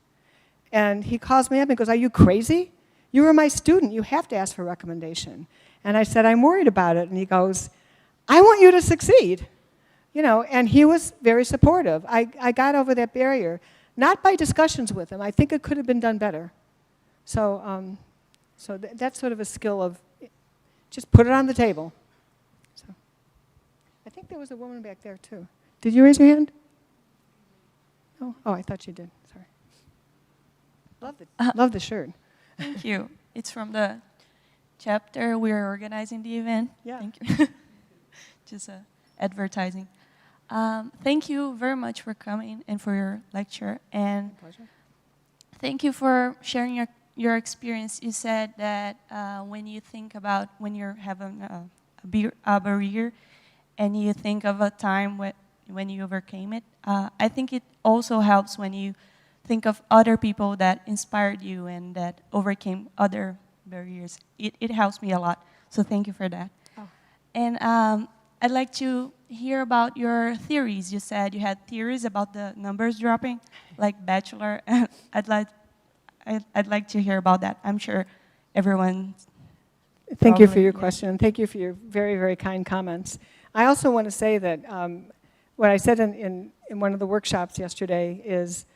[SPEAKER 3] And he calls me up and goes, are you crazy? You were my student, you have to ask for a recommendation. And I said, I'm worried about it. And he goes, I want you to succeed. You know, and he was very supportive. I got over that barrier, not by discussions with him. I think it could have been done better. So, that's sort of a skill of just put it on the table. So, I think there was a woman back there too. Did you raise your hand? No? Oh, I thought you did. Sorry. Love the shirt.
[SPEAKER 7] Thank you. It's from the chapter we're organizing the event.
[SPEAKER 3] Yeah.
[SPEAKER 7] Thank you. Just advertising. Thank you very much for coming and for your lecture. And
[SPEAKER 3] Pleasure.
[SPEAKER 7] thank you for sharing your experience. You said that when you think about when you're having a barrier and you think of a time when you overcame it, I think it also helps when you think of other people that inspired you and that overcame other barriers. It helps me a lot. So thank you for that.
[SPEAKER 3] Oh.
[SPEAKER 7] And I'd like to hear about your theories. You said you had theories about the numbers dropping, like bachelor. I'd like to hear about that. I'm sure everyone.
[SPEAKER 3] Thank you for your question. Thank you for your very, very kind comments. I also want to say that what I said in one of the workshops yesterday is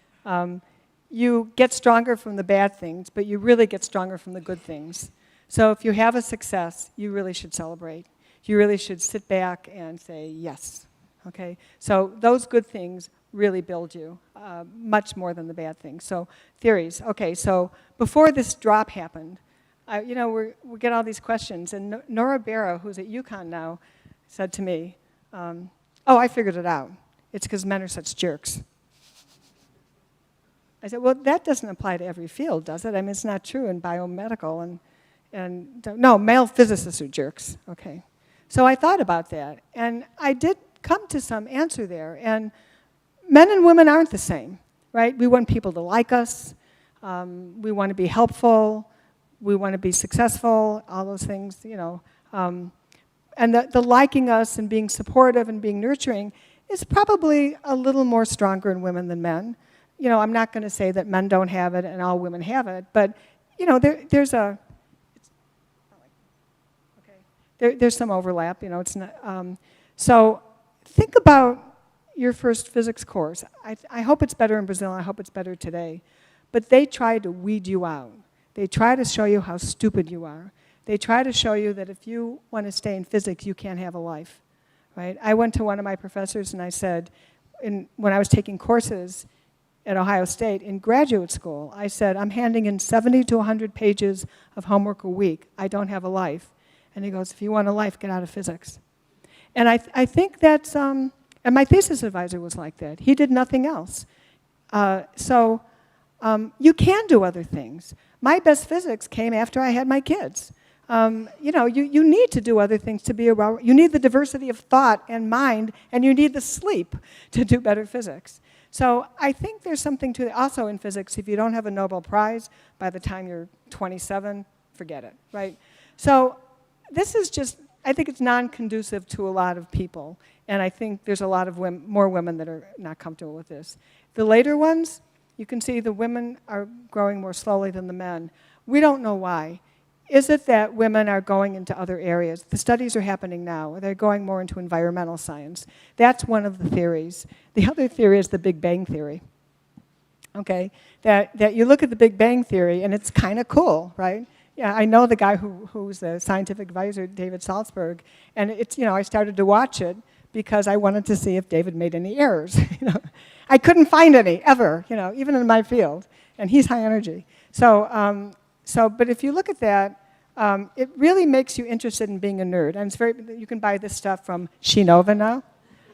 [SPEAKER 3] you get stronger from the bad things, but you really get stronger from the good things. So if you have a success, you really should celebrate. You really should sit back and say, yes, okay? So those good things really build you, much more than the bad things. So theories, okay, so before this drop happened, you know, we get all these questions, and Nora Barrow, who's at UConn now, said to me, oh, I figured it out. It's because men are such jerks. I said, well, that doesn't apply to every field, does it? I mean, it's not true in biomedical, and no, male physicists are jerks, okay. So I thought about that, and I did come to some answer there, and men and women aren't the same, right? We want people to like us, we want to be helpful, we want to be successful, all those things, you know. And the liking us and being supportive and being nurturing is probably a little more stronger in women than men. You know, I'm not going to say that men don't have it and all women have it, but, you know, there's some overlap, you know, it's not, so think about your first physics course. I hope it's better in Brazil, I hope it's better today, but they try to weed you out. They try to show you how stupid you are. They try to show you that if you want to stay in physics, you can't have a life, right? I went to one of my professors and I said, when I was taking courses at Ohio State in graduate school, I said, I'm handing in 70 to 100 pages of homework a week. I don't have a life. And he goes, if you want a life, get out of physics. And I think that's, and my thesis advisor was like that. He did nothing else. So you can do other things. My best physics came after I had my kids. You know, you need to do other things to be around. You need the diversity of thought and mind, and you need the sleep to do better physics. So I think there's something to also in physics. If you don't have a Nobel Prize by the time you're 27, forget it, right? So this is just, I think it's non-conducive to a lot of people, and I think there's a lot of more women that are not comfortable with this. The later ones, you can see the women are growing more slowly than the men. We don't know why. Is it that women are going into other areas? The studies are happening now. They're going more into environmental science. That's one of the theories. The other theory is the Big Bang Theory. Okay, that you look at the Big Bang Theory and it's kind of cool, right? Yeah, I know the guy who's the scientific advisor, David Salzberg, and it's, you know, I started to watch it because I wanted to see if David made any errors. You know, I couldn't find any ever, you know, even in my field, and he's high energy. So, but if you look at that, it really makes you interested in being a nerd. And it's you can buy this stuff from Shinova now.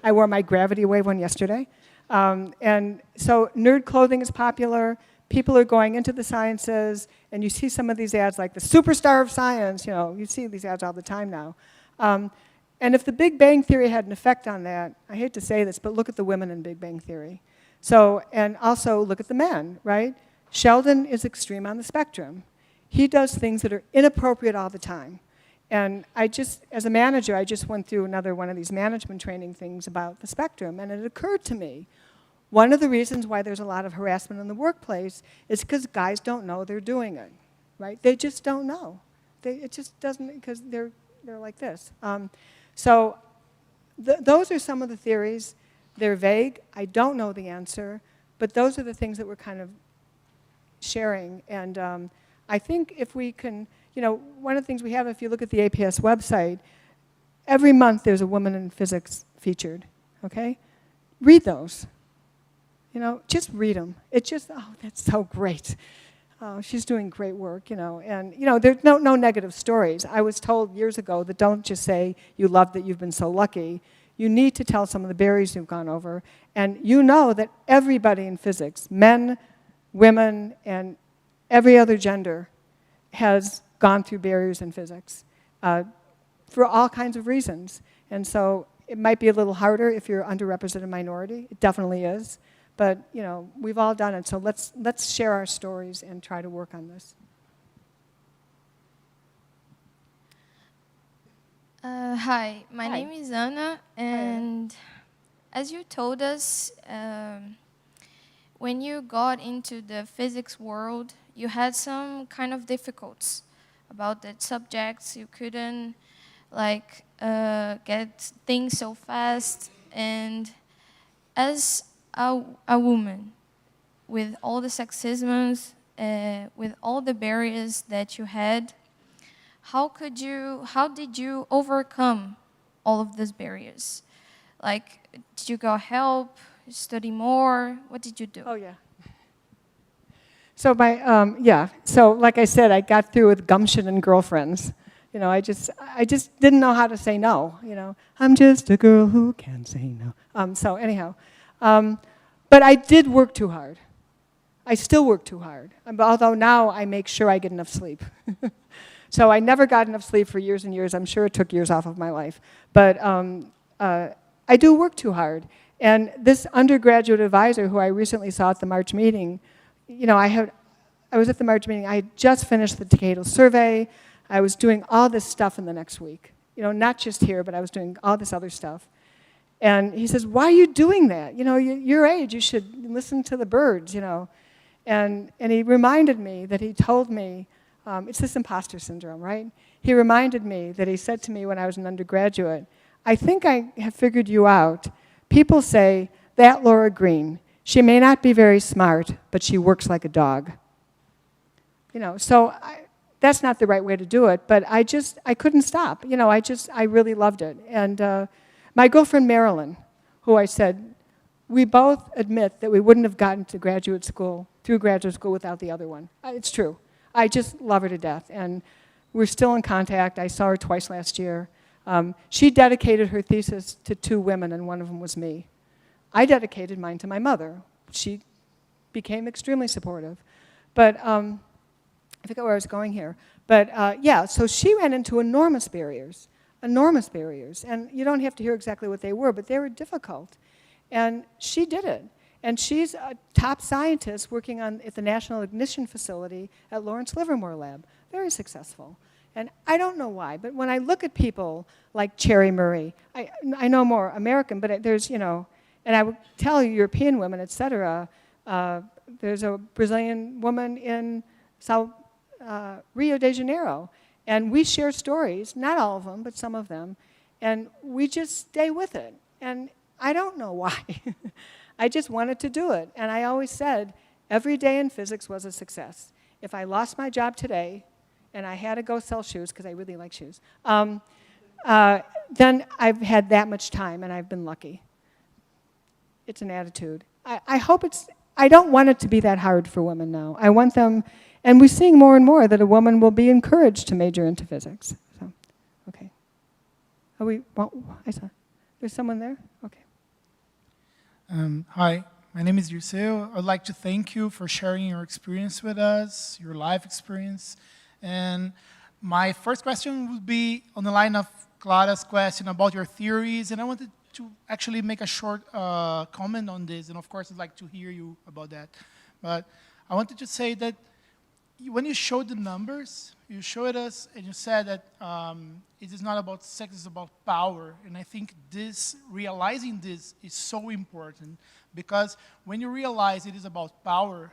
[SPEAKER 3] I wore my Gravity Wave one yesterday. And so nerd clothing is popular. People are going into the sciences, and you see some of these ads like the superstar of science. You see these ads all the time now. And if the Big Bang Theory had an effect on that, I hate to say this, but look at the women in Big Bang Theory. So, and also look at the men, right? Sheldon is extreme on the spectrum. He does things that are inappropriate all the time. And as a manager, I just went through another one of these management training things about the spectrum, and it occurred to me, one of the reasons why there's a lot of harassment in the workplace is because guys don't know they're doing it, right? They just don't know. It just doesn't, because they're like this. So those are some of the theories. They're vague. I don't know the answer, but those are the things that we're kind of sharing. And I think if we can, one of the things we have, if you look at the APS website, every month there's a woman in physics featured, okay? Read those. Just read them. It's just, oh, that's so great. She's doing great work, And, there's no negative stories. I was told years ago that don't just say you love that you've been so lucky. You need to tell some of the barriers you've gone over. And you know that everybody in physics, men, women, and every other gender, has gone through barriers in physics for all kinds of reasons. And so it might be a little harder if you're an underrepresented minority. It definitely is. But, we've all done it. So let's share our stories and try to work on this.
[SPEAKER 8] Hi, my name is Anna, and as you told us, when you got into the physics world, you had some kind of difficulties about the subjects. You couldn't get things so fast, and as a woman, with all the sexisms, with all the barriers that you had, how did you overcome all of these barriers? Did you go help, study more? What did you do?
[SPEAKER 3] Oh, yeah. So so like I said, I got through with gumption and girlfriends. I just didn't know how to say no. I'm just a girl who can say no. So anyhow, but I did work too hard. I still work too hard. Although now I make sure I get enough sleep. So I never got enough sleep for years and years. I'm sure it took years off of my life. But I do work too hard. And this undergraduate advisor who I recently saw at the March meeting, I was at the March meeting. I had just finished the decadal survey. I was doing all this stuff in the next week. Not just here, but I was doing all this other stuff. And he says, why are you doing that? Your age, you should listen to the birds, And he reminded me that he told me, it's this imposter syndrome, right? He reminded me that he said to me when I was an undergraduate, I think I have figured you out. People say, that Laura Greene, she may not be very smart, but she works like a dog. So that's not the right way to do it, but I couldn't stop. I really loved it. And my girlfriend Marilyn, who I said, we both admit that we wouldn't have gotten to graduate school, through graduate school without the other one. It's true. I just love her to death, and we're still in contact. I saw her twice last year. She dedicated her thesis to 2 women, and one of them was me. I dedicated mine to my mother. She became extremely supportive. But I forget where I was going here. But so she ran into enormous barriers. And you don't have to hear exactly what they were, but they were difficult. And she did it. And she's a top scientist working at the National Ignition Facility at Lawrence Livermore Lab. Very successful. And I don't know why, but when I look at people like Cherry Murray, I know more American, but there's, and I would tell you European women, et cetera. There's a Brazilian woman in Rio de Janeiro. And we share stories, not all of them, but some of them. And we just stay with it. And I don't know why. I just wanted to do it. And I always said, every day in physics was a success. If I lost my job today, and I had to go sell shoes, because I really like shoes, then I've had that much time, and I've been lucky. It's an attitude. I hope I don't want it to be that hard for women now. I want them, And we're seeing more and more that a woman will be encouraged to major into physics. So, okay. I saw. There's someone there? Okay.
[SPEAKER 9] Hi, my name is Dirceu. I'd like to thank you for sharing your experience with us, your life experience. And my first question would be on the line of Clara's question about your theories, and I wanted to actually make a short comment on this, and of course I'd like to hear you about that. But I wanted to say that when you showed the numbers, you showed us and you said that it is not about sex, it's about power. And I think realizing this is so important, because when you realize it is about power,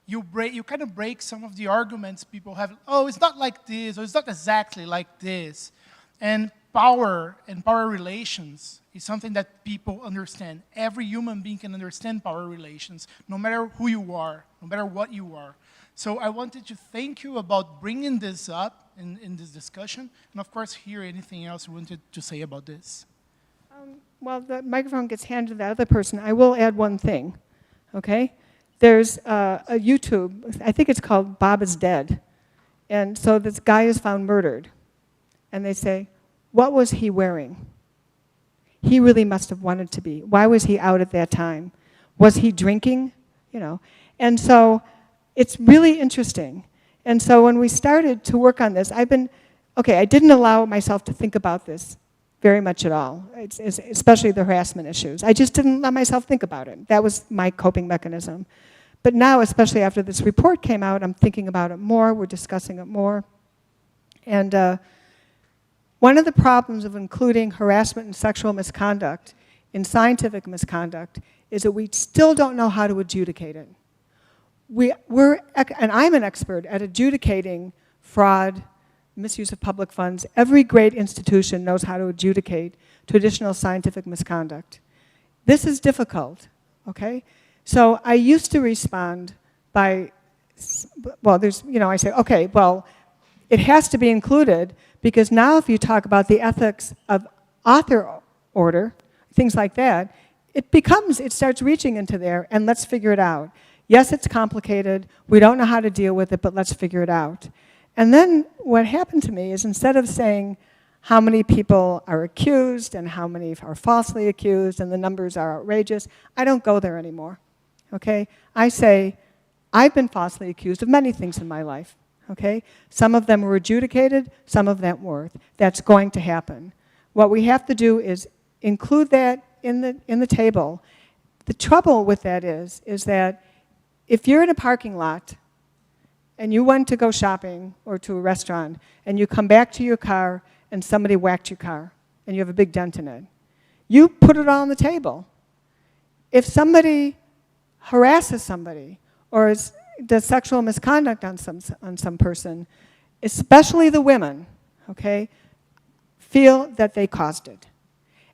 [SPEAKER 9] you kind of break some of the arguments people have. Oh, it's not like this, or it's not exactly like this. And power and power relations is something that people understand. Every human being can understand power relations, no matter who you are, no matter what you are. So I wanted to thank you about bringing this up in this discussion, and of course hear anything else you wanted to say about this.
[SPEAKER 3] Well, the microphone gets handed to the other person. I will add one thing, okay? There's a YouTube, I think it's called Bob is Dead. And so this guy is found murdered. And they say, what was he wearing? He really must have wanted to be. Why was he out at that time? Was he drinking? You know. And so it's really interesting. And so when we started to work on this, I didn't allow myself to think about this very much at all, especially the harassment issues. I just didn't let myself think about it. That was my coping mechanism. But now, especially after this report came out, I'm thinking about it more, we're discussing it more. And one of the problems of including harassment and sexual misconduct in scientific misconduct is that we still don't know how to adjudicate it. And I'm an expert at adjudicating fraud, misuse of public funds. Every great institution knows how to adjudicate traditional scientific misconduct. This is difficult, okay? So I used to respond by, I say, okay, well, it has to be included, because now if you talk about the ethics of author order, things like that, it starts reaching into there, and let's figure it out. Yes, it's complicated, we don't know how to deal with it, but let's figure it out. And then what happened to me is, instead of saying how many people are accused and how many are falsely accused and the numbers are outrageous, I don't go there anymore, okay? I say, I've been falsely accused of many things in my life, okay? Some of them were adjudicated, some of them weren't. That's going to happen. What we have to do is include that in the table. The trouble with that is that if you're in a parking lot and you went to go shopping or to a restaurant and you come back to your car and somebody whacked your car and you have a big dent in it, you put it all on the table. If somebody harasses somebody or does sexual misconduct on some person, especially the women, okay, feel that they caused it.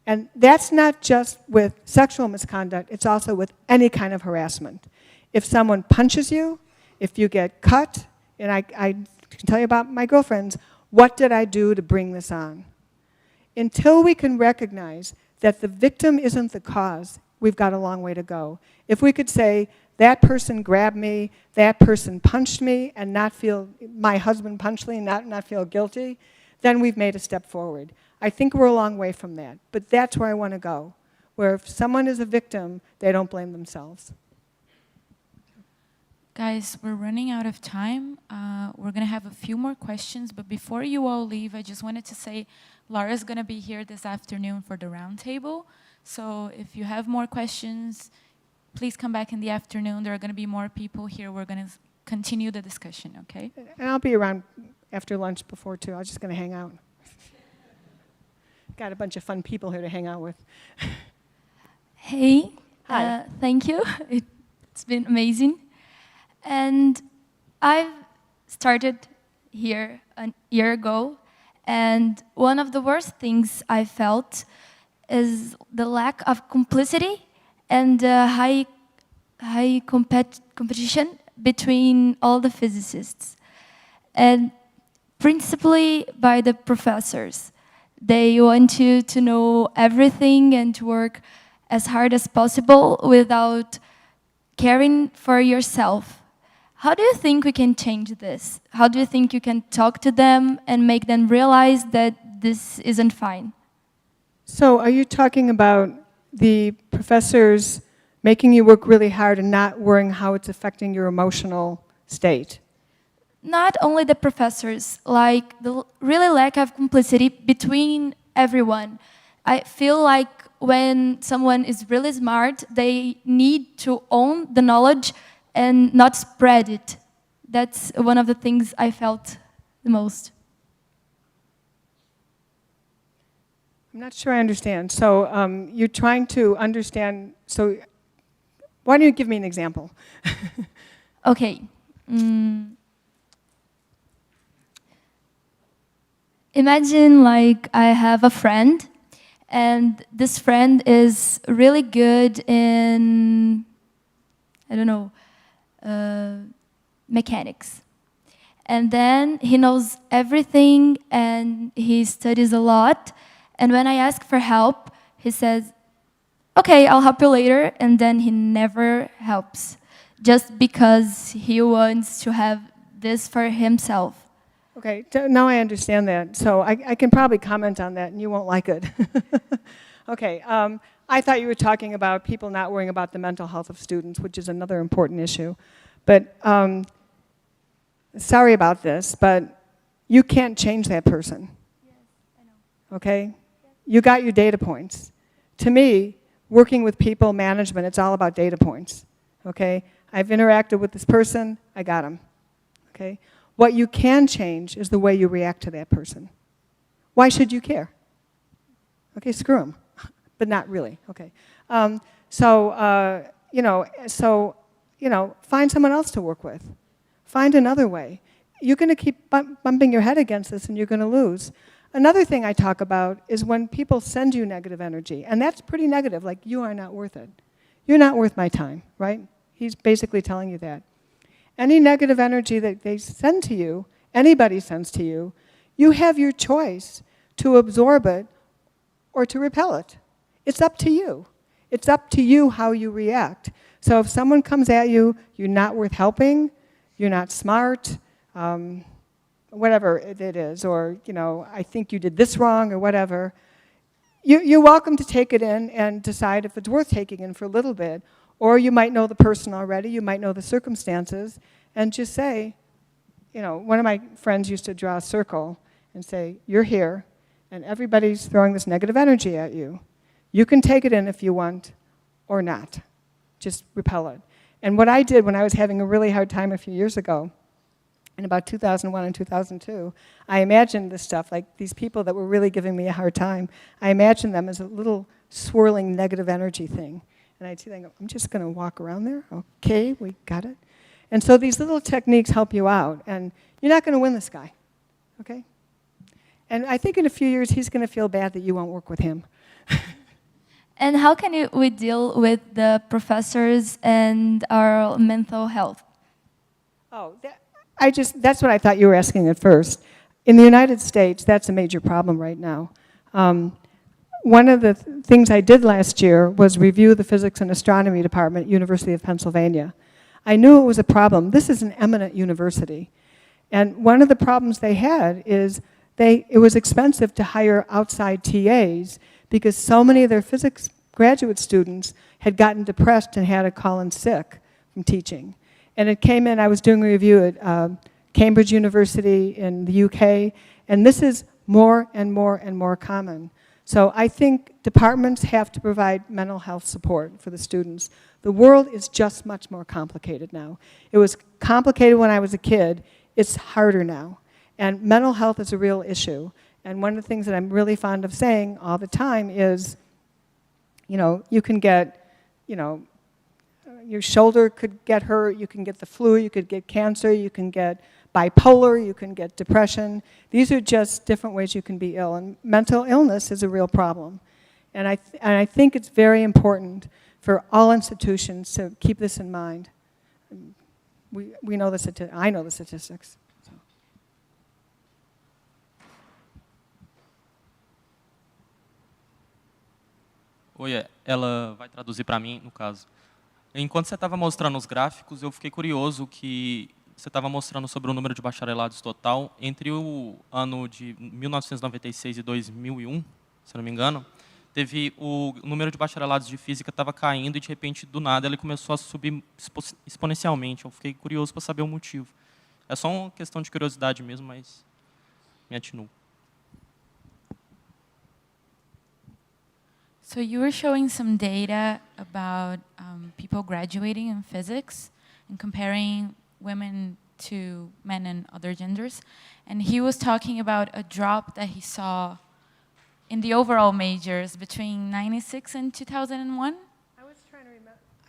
[SPEAKER 3] And that's not just with sexual misconduct, it's also with any kind of harassment. If someone punches you, if you get cut, and I can tell you about my girlfriends, what did I do to bring this on? Until we can recognize that the victim isn't the cause, we've got a long way to go. If we could say, that person grabbed me, that person punched me, and not feel, my husband punched me, and not feel guilty, then we've made a step forward. I think we're a long way from that, but that's where I want to go, where if someone is a victim, they don't blame themselves.
[SPEAKER 2] Guys, we're running out of time. We're going to have a few more questions, but before you all leave, I just wanted to say Laura's going to be here this afternoon for the roundtable. So if you have more questions, please come back in the afternoon. There are going to be more people here. We're going to continue the discussion, okay?
[SPEAKER 3] And I'll be around after lunch before, too. I'm just going to hang out. Got a bunch of fun people here to hang out with.
[SPEAKER 10] Hey.
[SPEAKER 3] Hi.
[SPEAKER 10] Thank you. It's been amazing. And I've started here a year ago, and one of the worst things I felt is the lack of complicity and high competition between all the physicists, and principally by the professors. They want you to know everything and to work as hard as possible without caring for yourself. how do you think we can change this? How do you think you can talk to them and make them realize that this isn't fine?
[SPEAKER 3] So are you talking about the professors making you work really hard and not worrying how it's affecting your emotional state?
[SPEAKER 10] Not only the professors, like the really lack of complicity between everyone. I feel like when someone is really smart, they need to own the knowledge and not spread it. That's one of the things I felt the most.
[SPEAKER 3] I'm not sure I understand. So you're trying to understand, so why don't you give me an example?
[SPEAKER 10] Okay. Imagine like I have a friend, and this friend is really good in, I don't know, mechanics. And then he knows everything and he studies a lot. And when I ask for help, he says, okay, I'll help you later. And then he never helps, just because he wants to have this for himself.
[SPEAKER 3] Okay, now I understand that. So I can probably comment on that and you won't like it. Okay, I thought you were talking about people not worrying about the mental health of students, which is another important issue. But sorry about this, but you can't change that person.
[SPEAKER 10] Yes, I know.
[SPEAKER 3] Okay? Yes. You got your data points. To me, working with people, management, it's all about data points. Okay? I've interacted with this person, I got them. Okay? What you can change is the way you react to that person. Why should you care? Okay, screw them. But not really. Okay. Find someone else to work with. Find another way. You're going to keep bumping your head against this and you're going to lose. Another thing I talk about is when people send you negative energy, and that's pretty negative, like you are not worth it. You're not worth my time, right? He's basically telling you that. Any negative energy that they send to you, anybody sends to you, you have your choice to absorb it or to repel it. It's up to you. It's up to you how you react. So if someone comes at you, you're not worth helping, you're not smart, whatever it is, or I think you did this wrong or whatever, you're welcome to take it in and decide if it's worth taking in for a little bit. Or you might know the person already, you might know the circumstances, and just say, one of my friends used to draw a circle and say, you're here, and everybody's throwing this negative energy at you. You can take it in if you want, or not. Just repel it. And what I did when I was having a really hard time a few years ago, in about 2001 and 2002, I imagined this stuff, like these people that were really giving me a hard time, I imagined them as a little swirling negative energy thing. And I'd see them go, I'm just going to walk around there. Okay, we got it. And so these little techniques help you out. And you're not going to win this guy, okay? And I think in a few years, he's going to feel bad that you won't work with him.
[SPEAKER 10] And how can we deal with the professors and our mental health?
[SPEAKER 3] Oh, that's what I thought you were asking at first. In the United States, that's a major problem right now. One of the things I did last year was review the physics and astronomy department at University of Pennsylvania. I knew it was a problem. This is an eminent university. And one of the problems they had is it was expensive to hire outside TAs because so many of their physics graduate students had gotten depressed and had to call in sick from teaching. And it came in, I was doing a review at Cambridge University in the UK, and this is more and more and more common. So I think departments have to provide mental health support for the students. The world is just much more complicated now. It was complicated when I was a kid. It's harder now. And mental health is a real issue. And one of the things that I'm really fond of saying all the time is, you can get, your shoulder could get hurt, you can get the flu, you could get cancer, you can get bipolar, you can get depression. These are just different ways you can be ill. And mental illness is a real problem. And I think it's very important for all institutions to keep this in mind. We know I know the statistics. So.
[SPEAKER 11] Oi, ela vai traduzir para mim, no caso. Enquanto você estava mostrando os gráficos, eu fiquei curioso que você estava mostrando sobre o número de bacharelados total entre o ano de 1996 e 2001, se não me engano. Teve o número de bacharelados de física estava caindo e, de repente, do nada, ele começou a subir exponencialmente. Eu fiquei curioso para saber o motivo. É só uma questão de curiosidade mesmo, mas me atinou.
[SPEAKER 2] So you were showing some data about people graduating in physics and comparing women to men and other genders. And he was talking about a drop that he saw in the overall majors between 96 and 2001?
[SPEAKER 3] I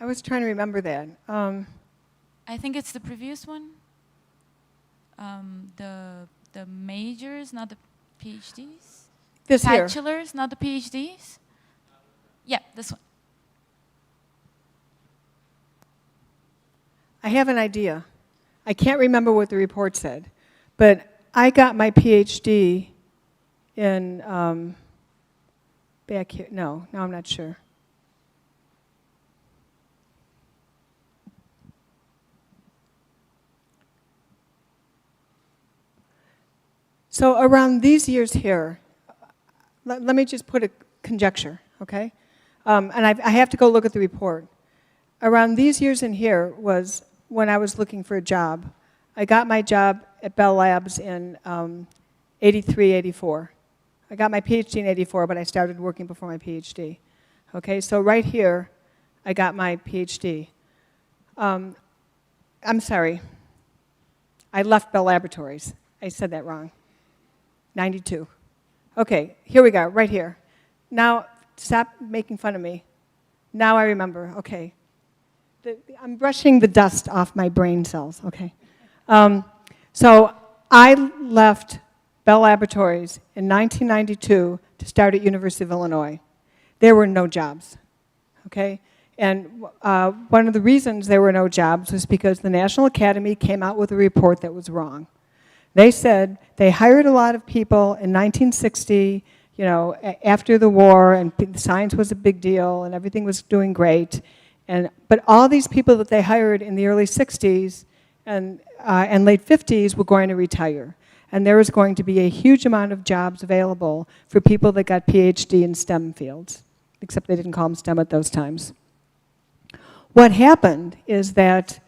[SPEAKER 3] was trying to remember that.
[SPEAKER 2] I think it's the previous one. The majors, not the PhDs.
[SPEAKER 3] This here.
[SPEAKER 2] Bachelors, not the PhDs. Yeah, this one.
[SPEAKER 3] I have an idea. I can't remember what the report said, but I got my PhD in back here. No, I'm not sure. So around these years here, let me just put a conjecture, okay? And I have to go look at the report. Around these years in here was when I was looking for a job. I got my job at Bell Labs in 83, 84. I got my PhD in 84, but I started working before my PhD. Okay, so right here, I got my PhD. I'm sorry. I left Bell Laboratories. I said that wrong. 92. Okay, here we go, right here. Now, stop making fun of me. Now I remember, okay. I'm brushing the dust off my brain cells, okay. So I left Bell Laboratories in 1992 to start at University of Illinois. There were no jobs, okay? And one of the reasons there were no jobs was because the National Academy came out with a report that was wrong. They said they hired a lot of people in 1960, you know, after the war, and science was a big deal, and everything was doing great. But all these people that they hired in the early 60s and late 50s were going to retire. And there was going to be a huge amount of jobs available for people that got PhD in STEM fields, except they didn't call them STEM at those times. What happened is that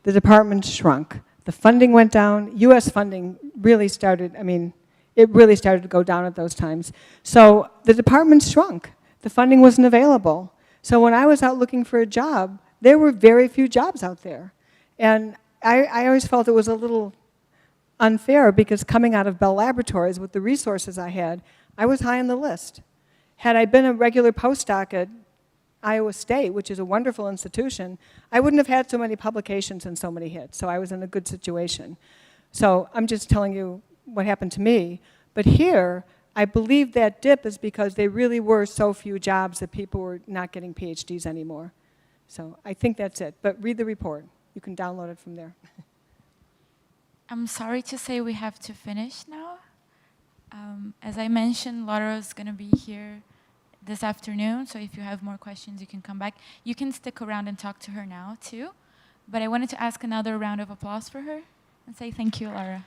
[SPEAKER 3] the department shrunk. The funding went down. US funding really started, I mean, it really started to go down at those times. So the department shrunk. The funding wasn't available. So when I was out looking for a job, there were very few jobs out there. And I always felt it was a little unfair because coming out of Bell Laboratories with the resources I had, I was high on the list. Had I been a regular postdoc at Iowa State, which is a wonderful institution, I wouldn't have had so many publications and so many hits, so I was in a good situation. So I'm just telling you what happened to me. But here, I believe that dip is because there really were so few jobs that people were not getting PhDs anymore. So I think that's it. But read the report. You can download it from there.
[SPEAKER 2] I'm sorry to say we have to finish now. As I mentioned, Laura is going to be here this afternoon, so if you have more questions, you can come back. You can stick around and talk to her now, too. But I wanted to ask another round of applause for her and say thank you, Laura.